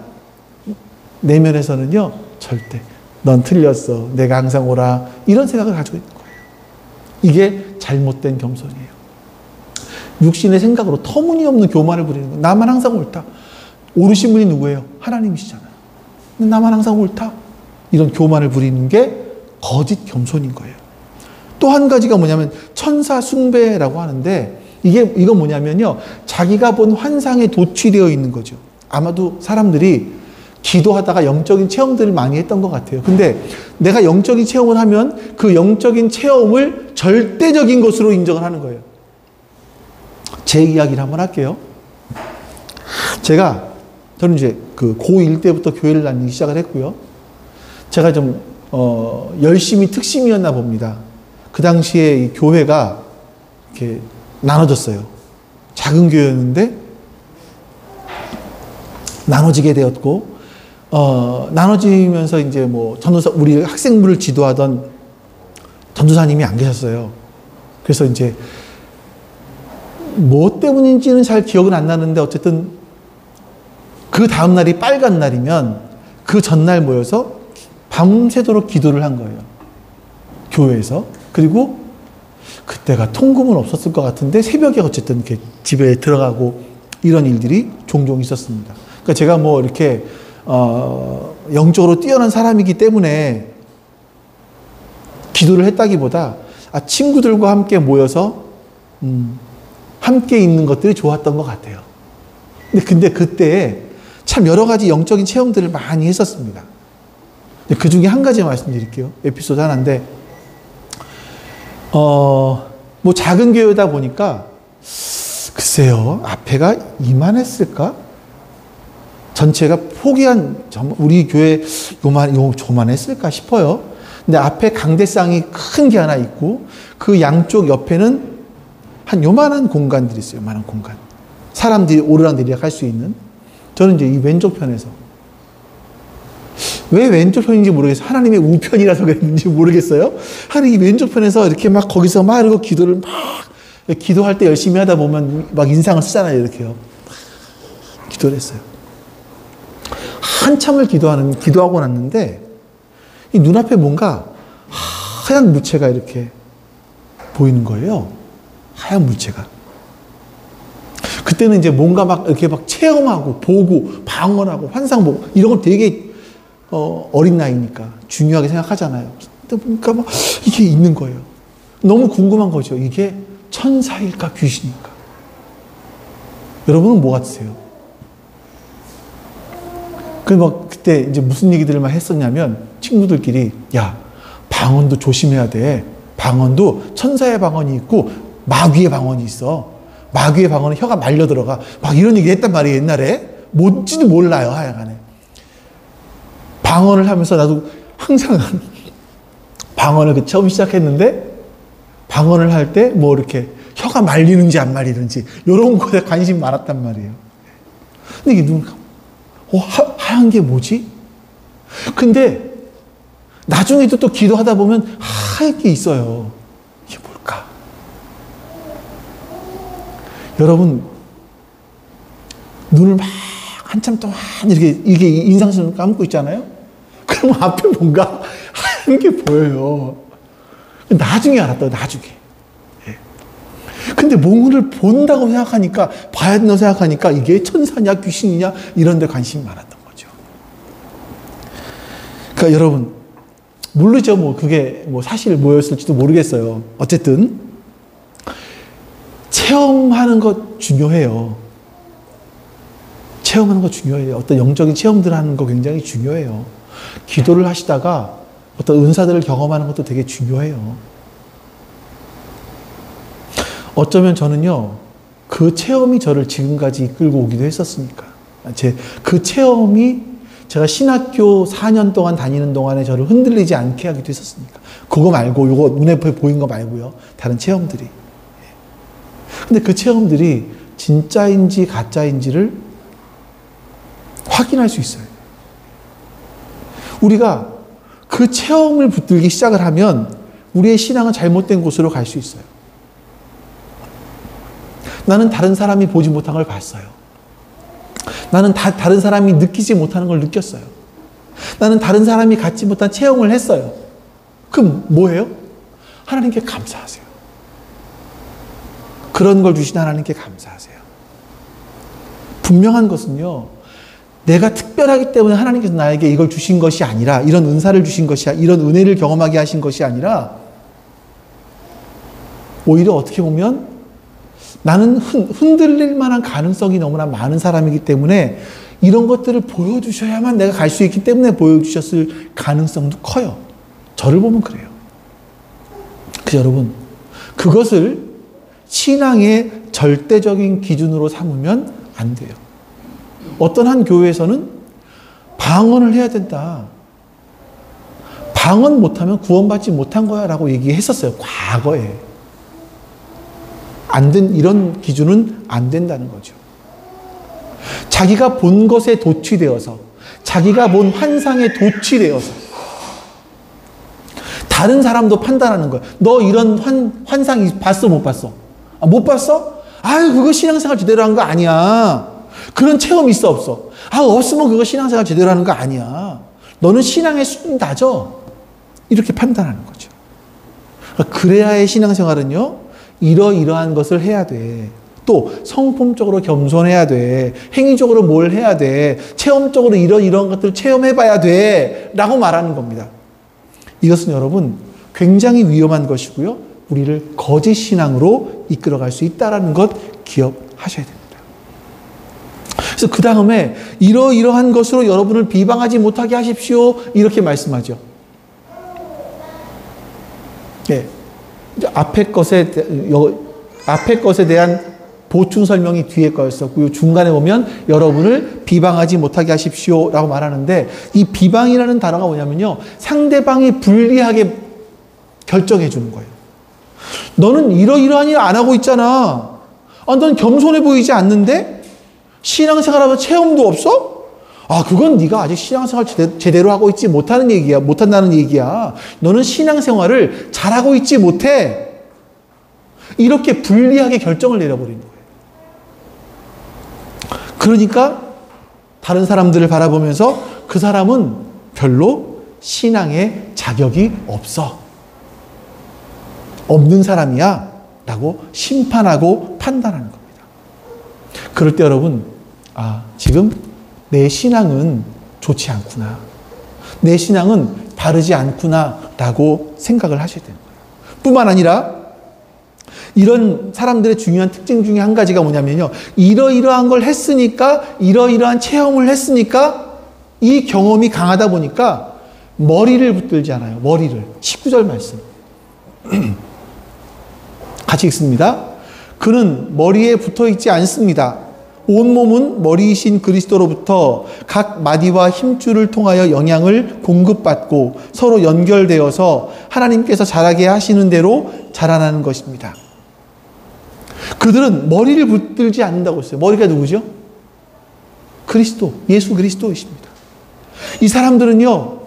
내면에서는요, 절대 넌 틀렸어. 내가 항상 옳아. 이런 생각을 가지고 있는 거예요. 이게 잘못된 겸손이에요. 육신의 생각으로 터무니없는 교만을 부리는 거예요. 나만 항상 옳다. 옳으신 분이 누구예요? 하나님이시잖아요. 근데 나만 항상 옳다. 이런 교만을 부리는 게 거짓 겸손인 거예요. 또 한 가지가 뭐냐면 천사 숭배라고 하는데 이건 뭐냐면요, 자기가 본 환상에 도취되어 있는 거죠. 아마도 사람들이 기도하다가 영적인 체험들을 많이 했던 것 같아요. 근데 내가 영적인 체험을 하면 그 영적인 체험을 절대적인 것으로 인정을 하는 거예요. 제 이야기를 한번 할게요. 저는 이제 그 고1 때부터 교회를 다니기 시작을 했고요. 제가 좀 열심히 특심이었나 봅니다. 그 당시에 이 교회가 이렇게 나눠졌어요. 작은 교회였는데 나눠지게 되었고, 나눠지면서 이제 뭐 전도사, 우리 학생부를 지도하던 전도사님이 안 계셨어요. 그래서 이제 뭐 때문인지는 잘 기억은 안 나는데 어쨌든 그 다음 날이 빨간 날이면 그 전날 모여서 밤새도록 기도를 한 거예요. 교회에서. 그리고 그때가 통금은 없었을 것 같은데 새벽에 어쨌든 이렇게 집에 들어가고 이런 일들이 종종 있었습니다. 그러니까 제가 뭐 이렇게 영적으로 뛰어난 사람이기 때문에 기도를 했다기보다 친구들과 함께 모여서 함께 있는 것들이 좋았던 것 같아요. 근데 그때 참 여러 가지 영적인 체험들을 많이 했었습니다. 그 중에 한 가지 말씀드릴게요. 에피소드 하나인데, 뭐 작은 교회다 보니까 글쎄요, 앞에가 이만했을까? 전체가 우리 교회 조만했을까 싶어요. 근데 앞에 강대상이 큰 게 하나 있고 그 양쪽 옆에는 한 요만한 공간들이 있어요. 요만한 공간. 사람들이 오르락내리락 할 수 있는. 저는 이제 이 왼쪽 편에서. 왜 왼쪽 편인지 모르겠어요. 하나님의 우편이라서 그랬는지 모르겠어요. 하나님 이 왼쪽 편에서 이렇게 막 거기서 막 이러고 기도를 막, 기도할 때 열심히 하다 보면 막 인상을 쓰잖아요. 이렇게요. 기도를 했어요. 한참을 기도하고 났는데 이 눈앞에 뭔가 하얀 물체가 이렇게 보이는 거예요. 하얀 물체가. 그때는 이제 뭔가 막 이렇게 막 체험하고 보고 방언하고 환상 보고 이런 걸 되게 어린 나이니까 중요하게 생각하잖아요. 근데 보니까 막 이게 있는 거예요. 너무 궁금한 거죠. 이게 천사일까 귀신일까? 여러분은 뭐 같으세요? 막 그때 이제 무슨 얘기들을 막 했었냐면 친구들끼리 야, 방언도 조심해야 돼. 방언도 천사의 방언이 있고 마귀의 방언이 있어. 마귀의 방언은 혀가 말려 들어가. 막 이런 얘기 했단 말이에요, 옛날에. 뭔지도 몰라요, 하여간에. 방언을 하면서 나도 항상 방언을 처음 시작했는데 방언을 할 때 뭐 이렇게 혀가 말리는지 안 말리는지 이런 거에 관심이 많았단 말이에요. 근데 이게 눈을 하얀 게 뭐지? 근데 나중에도 또 기도하다 보면 하얀 게 있어요. 이게 뭘까? 여러분, 눈을 막 한참 동안 이게 인상선을 감고 있잖아요? 그러면 앞에 뭔가 하얀 게 보여요. 나중에 알았다, 나중에. 예. 근데 뭔가를 본다고 생각하니까, 봐야 된다고 생각하니까 이게 천사냐, 귀신이냐, 이런 데 관심이 많았던 거죠. 그러니까 여러분, 모르죠. 뭐, 그게 뭐 사실 뭐였을지도 모르겠어요. 어쨌든, 체험하는 것 중요해요. 체험하는 거 중요해요. 어떤 영적인 체험들 하는 거 굉장히 중요해요. 기도를 하시다가 어떤 은사들을 경험하는 것도 되게 중요해요. 어쩌면 저는요, 그 체험이 저를 지금까지 이끌고 오기도 했었으니까. 그 체험이 제가 신학교 4년 동안 다니는 동안에 저를 흔들리지 않게 하기도 했었으니까. 그거 말고, 요거 눈에 보인 거 말고요. 다른 체험들이. 근데 그 체험들이 진짜인지 가짜인지를 확인할 수 있어요. 우리가 그 체험을 붙들기 시작을 하면 우리의 신앙은 잘못된 곳으로 갈 수 있어요. 나는 다른 사람이 보지 못한 걸 봤어요. 나는 다른 사람이 느끼지 못하는 걸 느꼈어요. 나는 다른 사람이 갖지 못한 체험을 했어요. 그럼 뭐예요? 하나님께 감사하세요. 그런 걸 주신 하나님께 감사하세요. 분명한 것은요, 내가 특별하기 때문에 하나님께서 나에게 이걸 주신 것이 아니라, 이런 은사를 주신 것이 아니라, 이런 은혜를 경험하게 하신 것이 아니라, 오히려 어떻게 보면 나는 흔들릴 만한 가능성이 너무나 많은 사람이기 때문에 이런 것들을 보여주셔야만 내가 갈 수 있기 때문에 보여주셨을 가능성도 커요. 저를 보면 그래요. 그래서 여러분, 그것을 신앙의 절대적인 기준으로 삼으면 안 돼요. 어떤 한 교회에서는 방언을 해야 된다. 방언 못하면 구원받지 못한 거야 라고 얘기했었어요. 과거에. 이런 기준은 안 된다는 거죠. 자기가 본 것에 도취되어서, 자기가 본 환상에 도취되어서 다른 사람도 판단하는 거예요. 너 이런 환상 봤어, 못 봤어? 아, 못 봤어? 아유, 그거 신앙생활 제대로 한 거 아니야. 그런 체험 있어, 없어? 아, 없으면 그거 신앙생활 제대로 하는 거 아니야. 너는 신앙의 수준이 낮아. 이렇게 판단하는 거죠. 그래야의 신앙생활은요, 이러이러한 것을 해야 돼. 또 성품적으로 겸손해야 돼. 행위적으로 뭘 해야 돼. 체험적으로 이런 것들을 체험해봐야 돼. 라고 말하는 겁니다. 이것은 여러분 굉장히 위험한 것이고요. 우리를 거짓 신앙으로 이끌어갈 수 있다는 것 기억하셔야 됩니다. 그래서 그 다음에 이러이러한 것으로 여러분을 비방하지 못하게 하십시오. 이렇게 말씀하죠. 네. 앞에 것에 대한 보충 설명이 뒤에 거였었고요. 중간에 보면 여러분을 비방하지 못하게 하십시오 라고 말하는데, 이 비방이라는 단어가 뭐냐면요, 상대방이 불리하게 결정해 주는 거예요. 너는 이러이러한 일 안 하고 있잖아. 아, 넌 겸손해 보이지 않는데? 신앙생활하면 체험도 없어? 아, 그건 네가 아직 신앙생활 제대로 하고 있지 못한다는 얘기야. 너는 신앙생활을 잘하고 있지 못해. 이렇게 불리하게 결정을 내려버리는 거예요. 그러니까 다른 사람들을 바라보면서 그 사람은 별로 신앙의 자격이 없는 사람이야 라고 심판하고 판단하는 겁니다. 그럴 때 여러분, 아, 지금 내 신앙은 좋지 않구나. 내 신앙은 바르지 않구나 라고 생각을 하셔야 되는 거예요. 뿐만 아니라 이런 사람들의 중요한 특징 중에 한 가지가 뭐냐면요, 이러이러한 걸 했으니까, 이러이러한 체험을 했으니까 이 경험이 강하다 보니까 머리를 붙들지 않아요. 머리를. 19절 말씀. 같이 읽습니다. 그는 머리에 붙어 있지 않습니다. 온몸은 머리이신 그리스도로부터 각 마디와 힘줄을 통하여 영향을 공급받고 서로 연결되어서 하나님께서 자라게 하시는 대로 자라나는 것입니다. 그들은 머리를 붙들지 않는다고 했어요. 머리가 누구죠? 그리스도, 예수 그리스도이십니다. 이 사람들은요,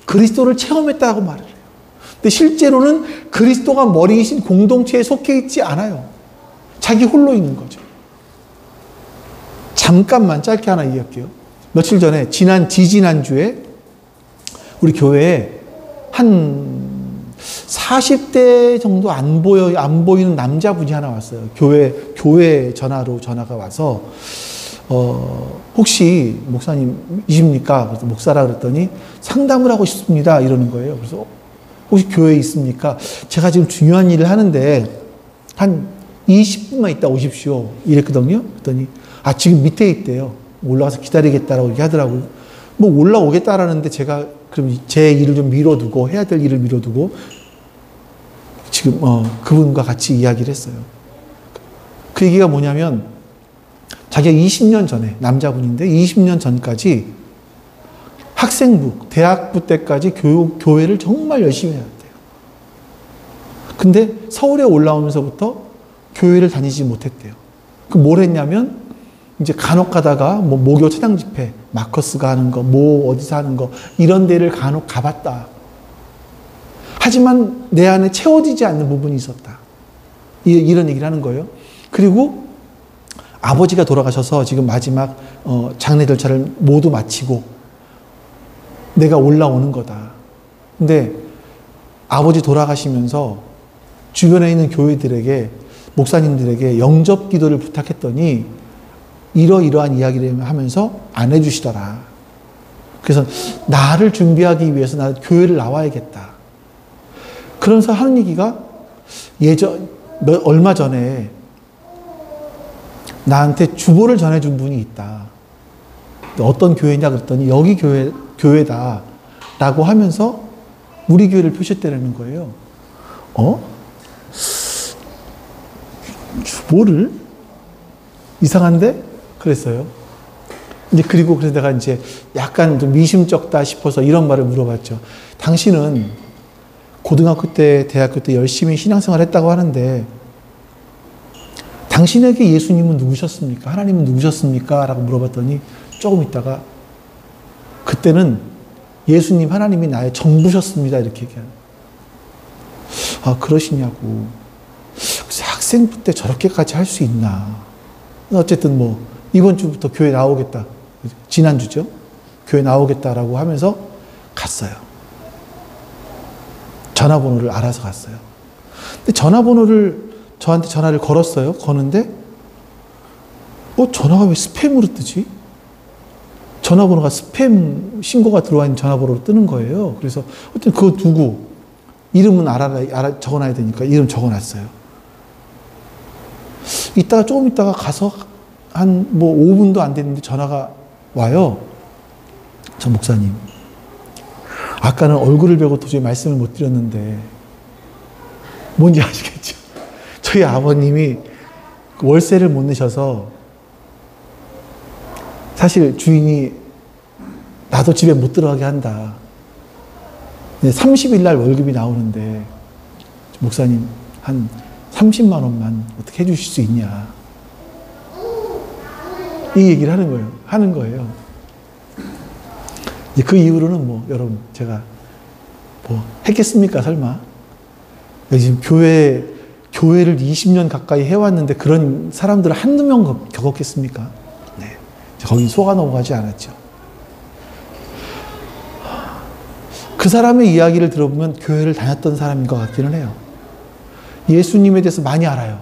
그리스도를 체험했다고 말을 해요. 근데 실제로는 그리스도가 머리이신 공동체에 속해 있지 않아요. 자기 홀로 있는 거죠. 잠깐만 짧게 하나 얘기할게요. 며칠 전에 지지난주에 우리 교회에 한 40대 정도 안 보이는 남자분이 하나 왔어요. 교회 전화가 와서 혹시 목사님이십니까? 그래서 목사라 그랬더니 상담을 하고 싶습니다. 이러는 거예요. 그래서 혹시 교회에 있습니까? 제가 지금 중요한 일을 하는데 한 20분만 있다 오십시오. 이랬거든요. 그랬더니 지금 밑에 있대요. 올라가서 기다리겠다라고 얘기 하더라고요. 뭐 올라오겠다라는데 제가 그럼 제 일을 좀 미뤄두고 해야 될 일을 미뤄두고 지금 그분과 같이 이야기를 했어요. 그 얘기가 뭐냐면 자기가 20년 전에 남자분인데 20년 전까지 학생부, 대학부 때까지 교회를 정말 열심히 해야 돼요. 근데 서울에 올라오면서부터 교회를 다니지 못했대요. 그 뭘 했냐면 이제 간혹 가다가 뭐 모교 차장 집회, 마커스가 하는 거, 뭐 어디서 하는 거 이런 데를 간혹 가봤다. 하지만 내 안에 채워지지 않는 부분이 있었다. 이런 얘기를 하는 거예요. 그리고 아버지가 돌아가셔서 지금 마지막 장례 절차를 모두 마치고 내가 올라오는 거다. 근데 아버지 돌아가시면서 주변에 있는 교회들에게 목사님들에게 영접 기도를 부탁했더니 이러이러한 이야기를 하면서 안 해주시더라. 그래서 나를 준비하기 위해서 나 교회를 나와야겠다. 그러면서 하는 얘기가 얼마 전에 나한테 주보를 전해준 분이 있다. 어떤 교회냐 그랬더니 여기 교회다 라고 하면서 우리 교회를 표시했다는 거예요. 주보를? 이상한데? 그랬어요. 그리고 그래서 내가 이제 약간 좀 미심쩍다 싶어서 이런 말을 물어봤죠. 당신은 고등학교 때, 대학교 때 열심히 신앙생활 했다고 하는데 당신에게 예수님은 누구셨습니까? 하나님은 누구셨습니까? 라고 물어봤더니 조금 있다가 그때는 예수님, 하나님이 나의 전부셨습니다. 이렇게 얘기하는. 그러시냐고. 학생부 때 저렇게까지 할 수 있나. 어쨌든 이번 주부터 교회 나오겠다. 지난주죠. 교회 나오겠다라고 하면서 갔어요. 전화번호를 알아서 갔어요. 근데 저한테 전화를 걸었어요. 거는데 전화가 왜 스팸으로 뜨지? 전화번호가 스팸 신고가 들어와 있는 전화번호로 뜨는 거예요. 그래서 어쨌든 그거 두고 이름은 적어놔야 되니까 이름 적어놨어요. 조금 있다가 가서 한 5분도 안 됐는데 전화가 와요. 저 목사님. 아까는 얼굴을 뵈고 도저히 말씀을 못 드렸는데 뭔지 아시겠죠? 저희 아버님이 월세를 못 내셔서 사실 주인이 나도 집에 못 들어가게 한다. 30일 날 월급이 나오는데 목사님 한 30만 원만 어떻게 해주실 수 있냐. 이 얘기를 하는 거예요. 이제 그 이후로는 여러분 제가 했겠습니까 설마? 지금 교회를 20년 가까이 해왔는데 그런 사람들을 한두 명 겪었겠습니까? 네. 거긴 속아 넘어가지 않았죠. 그 사람의 이야기를 들어보면 교회를 다녔던 사람인 것 같기는 해요. 예수님에 대해서 많이 알아요.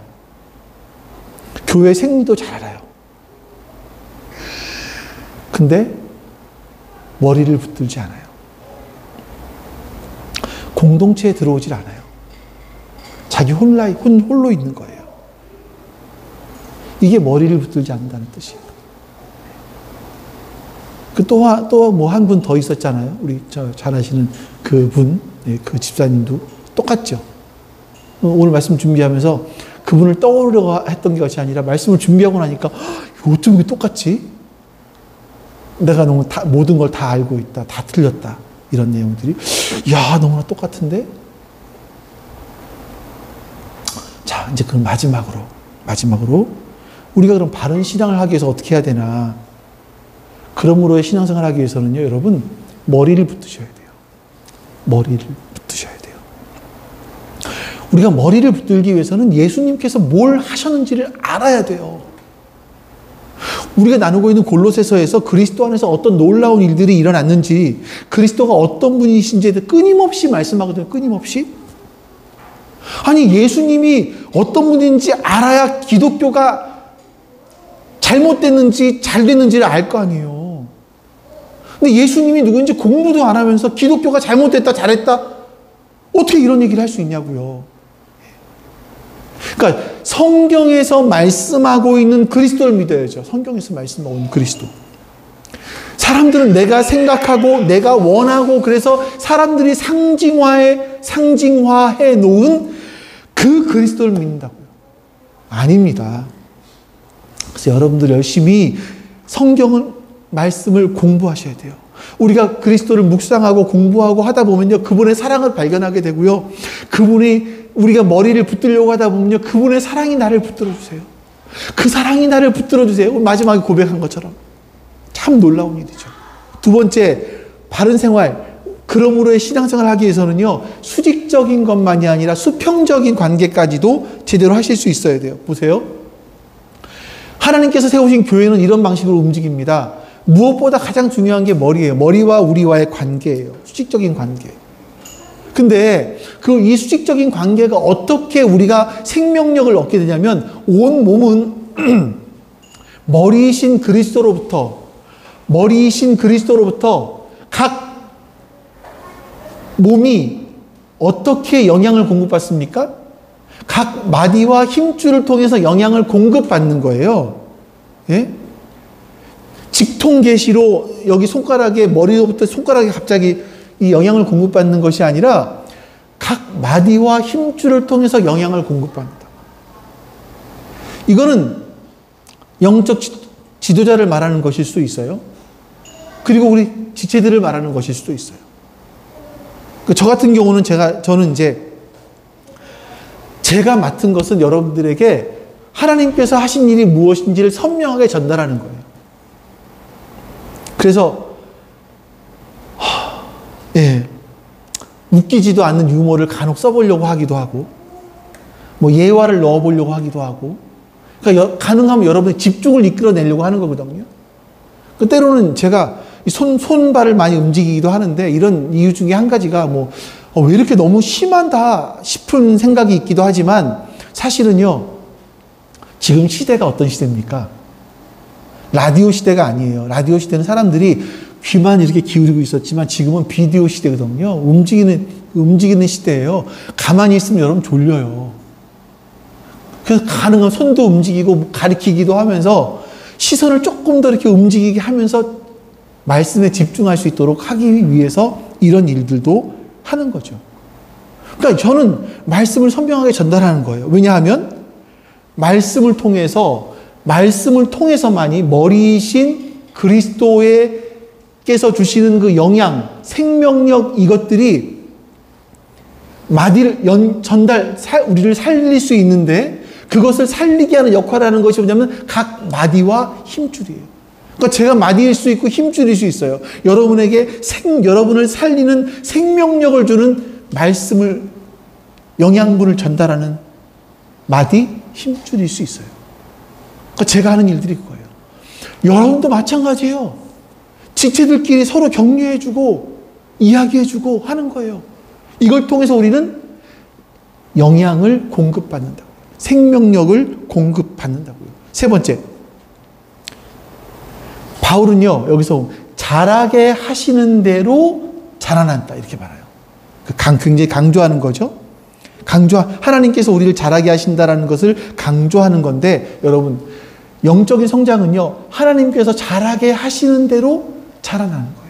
교회 생리도 잘 알아요. 근데 머리를 붙들지 않아요. 공동체에 들어오질 않아요. 자기 홀로 있는 거예요. 이게 머리를 붙들지 않는다는 뜻이에요. 또 뭐 한 분 더 있었잖아요. 우리 잘 아시는 그 분, 그 집사님도 똑같죠. 오늘 말씀 준비하면서 그분을 떠오르려고 했던 것이 아니라 말씀을 준비하고 나니까 어쩜 이게 똑같지? 내가 너무 모든 걸 다 알고 있다. 다 틀렸다. 이런 내용들이. 야, 너무나 똑같은데? 자, 이제 그럼 마지막으로 우리가 그럼 바른 신앙을 하기 위해서 어떻게 해야 되나? 그러므로의 신앙생활을 하기 위해서는요, 여러분, 머리를 붙드셔야 돼요. 머리를 붙드셔야 돼요. 우리가 머리를 붙들기 위해서는 예수님께서 뭘 하셨는지를 알아야 돼요. 우리가 나누고 있는 골로새서에서 그리스도 안에서 어떤 놀라운 일들이 일어났는지, 그리스도가 어떤 분이신지에 대해 끊임없이 말씀하거든요. 끊임없이. 아니, 예수님이 어떤 분인지 알아야 기독교가 잘못됐는지 잘 됐는지를 알 거 아니에요. 근데 예수님이 누구인지 공부도 안 하면서 기독교가 잘못됐다, 잘했다, 어떻게 이런 얘기를 할 수 있냐고요. 그러니까 성경에서 말씀하고 있는 그리스도를 믿어야죠. 성경에서 말씀하고 있는 그리스도. 사람들은 내가 생각하고 내가 원하고 그래서 사람들이 상징화해 놓은 그 그리스도를 믿는다고요. 아닙니다. 그래서 여러분들 열심히 성경을 말씀을 공부하셔야 돼요. 우리가 그리스도를 묵상하고 공부하고 하다 보면요, 그분의 사랑을 발견하게 되고요. 우리가 머리를 붙들려고 하다 보면요, 그분의 사랑이 나를 붙들어 주세요. 그 사랑이 나를 붙들어 주세요. 마지막에 고백한 것처럼. 참 놀라운 일이죠. 두 번째, 바른 생활. 그러므로의 신앙생활을 하기 위해서는요, 수직적인 것만이 아니라 수평적인 관계까지도 제대로 하실 수 있어야 돼요. 보세요. 하나님께서 세우신 교회는 이런 방식으로 움직입니다. 무엇보다 가장 중요한 게 머리예요. 머리와 우리와의 관계예요. 수직적인 관계. 근데 이 수직적인 관계가 어떻게 우리가 생명력을 얻게 되냐면, 온 몸은 머리이신 그리스도로부터 각 몸이 어떻게 영향을 공급받습니까? 각 마디와 힘줄을 통해서 영향을 공급받는 거예요. 예? 직통계시로 여기 손가락에, 머리로부터 손가락에 갑자기 이 영향을 공급받는 것이 아니라 각 마디와 힘줄을 통해서 영향을 공급받는다. 이거는 영적 지도자를 말하는 것일 수도 있어요. 그리고 우리 지체들을 말하는 것일 수도 있어요. 저 같은 경우는 저는 이제 제가 맡은 것은 여러분들에게 하나님께서 하신 일이 무엇인지를 선명하게 전달하는 거예요. 그래서 웃기지도 않는 유머를 간혹 써보려고 하기도 하고, 뭐 예화를 넣어보려고 하기도 하고, 그러니까 가능하면 여러분의 집중을 이끌어내려고 하는 거거든요. 때로는 제가 손발을 많이 움직이기도 하는데, 이런 이유 중에 한 가지가 왜 이렇게 너무 심하다 싶은 생각이 있기도 하지만, 사실은요, 지금 시대가 어떤 시대입니까? 라디오 시대가 아니에요. 라디오 시대는 사람들이 귀만 이렇게 기울이고 있었지만, 지금은 비디오 시대거든요. 움직이는 시대예요. 가만히 있으면 여러분 졸려요. 그래서 가능한 손도 움직이고 가리키기도 하면서 시선을 조금 더 이렇게 움직이게 하면서 말씀에 집중할 수 있도록 하기 위해서 이런 일들도 하는 거죠. 그러니까 저는 말씀을 선명하게 전달하는 거예요. 왜냐하면 말씀을 통해서만이 머리이신 그리스도께서 주시는 그 영양, 생명력, 이것들이 마디를 우리를 살릴 수 있는데, 그것을 살리게 하는 역할을 하는 것이 뭐냐면 각 마디와 힘줄이에요. 그러니까 제가 마디일 수 있고 힘줄일 수 있어요. 여러분을 살리는 생명력을 주는 말씀을, 영양분을 전달하는 마디, 힘줄일 수 있어요. 그러니까 제가 하는 일들이 그거예요. 여러분도 마찬가지예요. 지체들끼리 서로 격려해주고 이야기해주고 하는 거예요. 이걸 통해서 우리는 영양을 공급받는다고요. 생명력을 공급받는다고요. 세 번째, 바울은요, 여기서 자라게 하시는 대로 자라난다 이렇게 말해요. 굉장히 강조하는 거죠. 하나님께서 우리를 자라게 하신다라는 것을 강조하는 건데, 여러분, 영적인 성장은요, 하나님께서 자라게 하시는 대로 자라나는 거예요.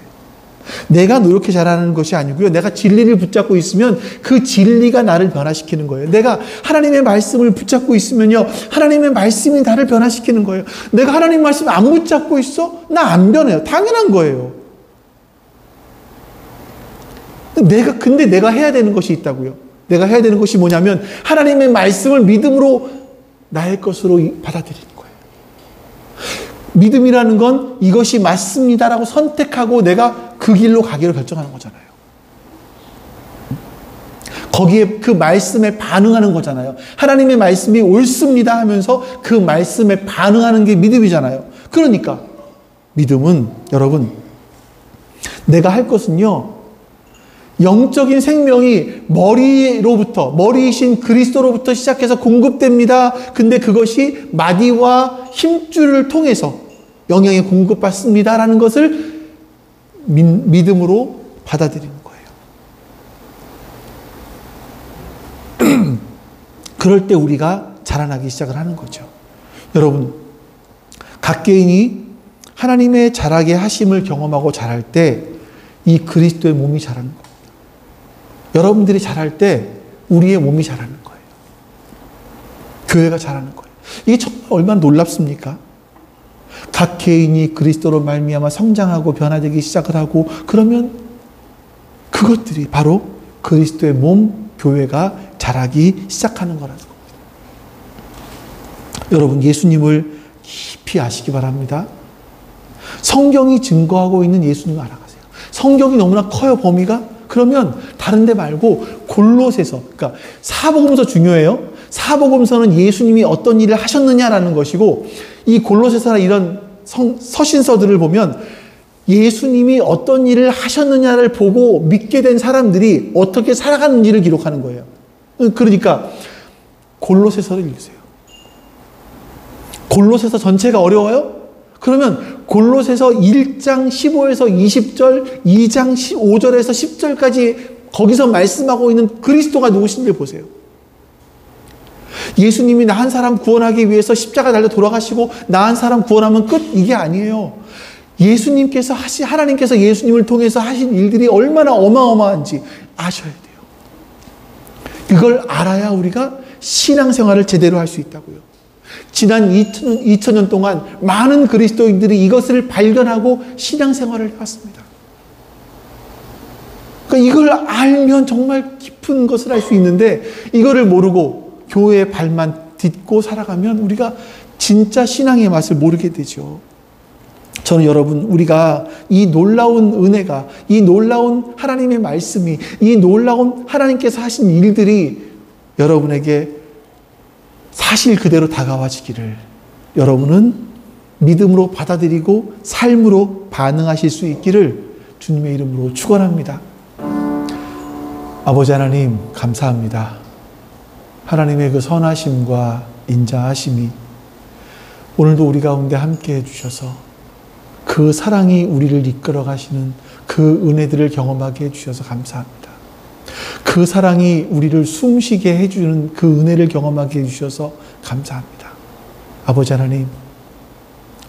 내가 노력해 자라는 것이 아니고요. 내가 진리를 붙잡고 있으면 그 진리가 나를 변화시키는 거예요. 내가 하나님의 말씀을 붙잡고 있으면요. 하나님의 말씀이 나를 변화시키는 거예요. 내가 하나님 말씀 안 붙잡고 있어? 나 안 변해요. 당연한 거예요. 근데 내가 해야 되는 것이 있다고요. 내가 해야 되는 것이 뭐냐면 하나님의 말씀을 믿음으로 나의 것으로 받아들이는 거예요. 믿음이라는 건 이것이 맞습니다라고 선택하고 내가 그 길로 가기로 결정하는 거잖아요. 거기에 그 말씀에 반응하는 거잖아요. 하나님의 말씀이 옳습니다 하면서 그 말씀에 반응하는 게 믿음이잖아요. 그러니까 믿음은 여러분 내가 할 것은요. 영적인 생명이 머리이신 그리스도로부터 시작해서 공급됩니다. 근데 그것이 마디와 힘줄을 통해서 영양이 공급받습니다라는 것을 믿음으로 받아들이는 거예요. 그럴 때 우리가 자라나기 시작을 하는 거죠. 여러분, 각 개인이 하나님의 자라게 하심을 경험하고 자랄 때 이 그리스도의 몸이 자라는 거예요. 여러분들이 자랄 때 우리의 몸이 자라는 거예요. 교회가 자라는 거예요. 이게 정말 얼마나 놀랍습니까? 각 개인이 그리스도로 말미암아 성장하고 변화되기 시작을 하고 그러면 그것들이 바로 그리스도의 몸 교회가 자라기 시작하는 거라는 겁니다. 여러분 예수님을 깊이 아시기 바랍니다. 성경이 증거하고 있는 예수님을 알아가세요. 성경이 너무나 커요, 범위가. 그러면 다른 데 말고 골로새서, 그러니까 사복음서 중요해요. 사복음서는 예수님이 어떤 일을 하셨느냐라는 것이고 이 골로새서나 이런 서신서들을 보면 예수님이 어떤 일을 하셨느냐를 보고 믿게 된 사람들이 어떻게 살아가는지를 기록하는 거예요. 그러니까 골로새서를 읽으세요. 골로새서 전체가 어려워요? 그러면 골로새서 1장 15에서 20절, 2장 5절에서 10절까지 거기서 말씀하고 있는 그리스도가 누구신지 보세요. 예수님이 나 한 사람 구원하기 위해서 십자가 달려 돌아가시고 나 한 사람 구원하면 끝? 이게 아니에요. 예수님께서 하나님께서 예수님을 통해서 하신 일들이 얼마나 어마어마한지 아셔야 돼요. 이걸 알아야 우리가 신앙생활을 제대로 할 수 있다고요. 지난 2000년 동안 많은 그리스도인들이 이것을 발견하고 신앙생활을 해왔습니다. 그러니까 이걸 알면 정말 깊은 것을 할 수 있는데 이거를 모르고 교회의 발만 딛고 살아가면 우리가 진짜 신앙의 맛을 모르게 되죠. 저는 여러분 우리가 이 놀라운 은혜가, 이 놀라운 하나님의 말씀이, 이 놀라운 하나님께서 하신 일들이 여러분에게 사실 그대로 다가와지기를 여러분은 믿음으로 받아들이고 삶으로 반응하실 수 있기를 주님의 이름으로 축원합니다. 아버지 하나님 감사합니다. 하나님의 그 선하심과 인자하심이 오늘도 우리 가운데 함께 해주셔서 그 사랑이 우리를 이끌어 가시는 그 은혜들을 경험하게 해주셔서 감사합니다. 그 사랑이 우리를 숨쉬게 해주는 그 은혜를 경험하게 해주셔서 감사합니다. 아버지 하나님,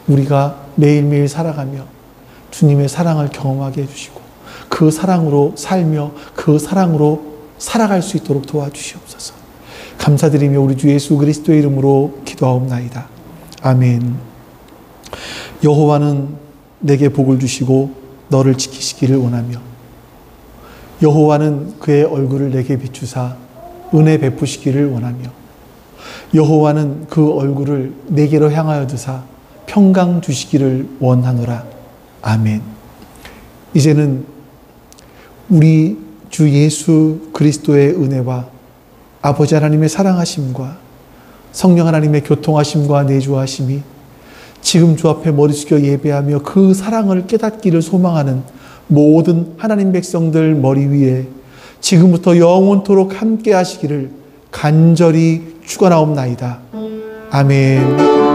우리가 매일매일 살아가며 주님의 사랑을 경험하게 해주시고 그 사랑으로 살며 그 사랑으로 살아갈 수 있도록 도와주시옵소서. 감사드리며 우리 주 예수 그리스도의 이름으로 기도하옵나이다. 아멘. 여호와는 내게 복을 주시고 너를 지키시기를 원하며 여호와는 그의 얼굴을 내게 비추사 은혜 베푸시기를 원하며 여호와는 그 얼굴을 내게로 향하여 두사 평강 주시기를 원하노라. 아멘. 이제는 우리 주 예수 그리스도의 은혜와 아버지 하나님의 사랑하심과 성령 하나님의 교통하심과 내주하심이 지금 주 앞에 머리 숙여 예배하며 그 사랑을 깨닫기를 소망하는 모든 하나님 백성들 머리 위에 지금부터 영원토록 함께 하시기를 간절히 축원하옵나이다. 아멘.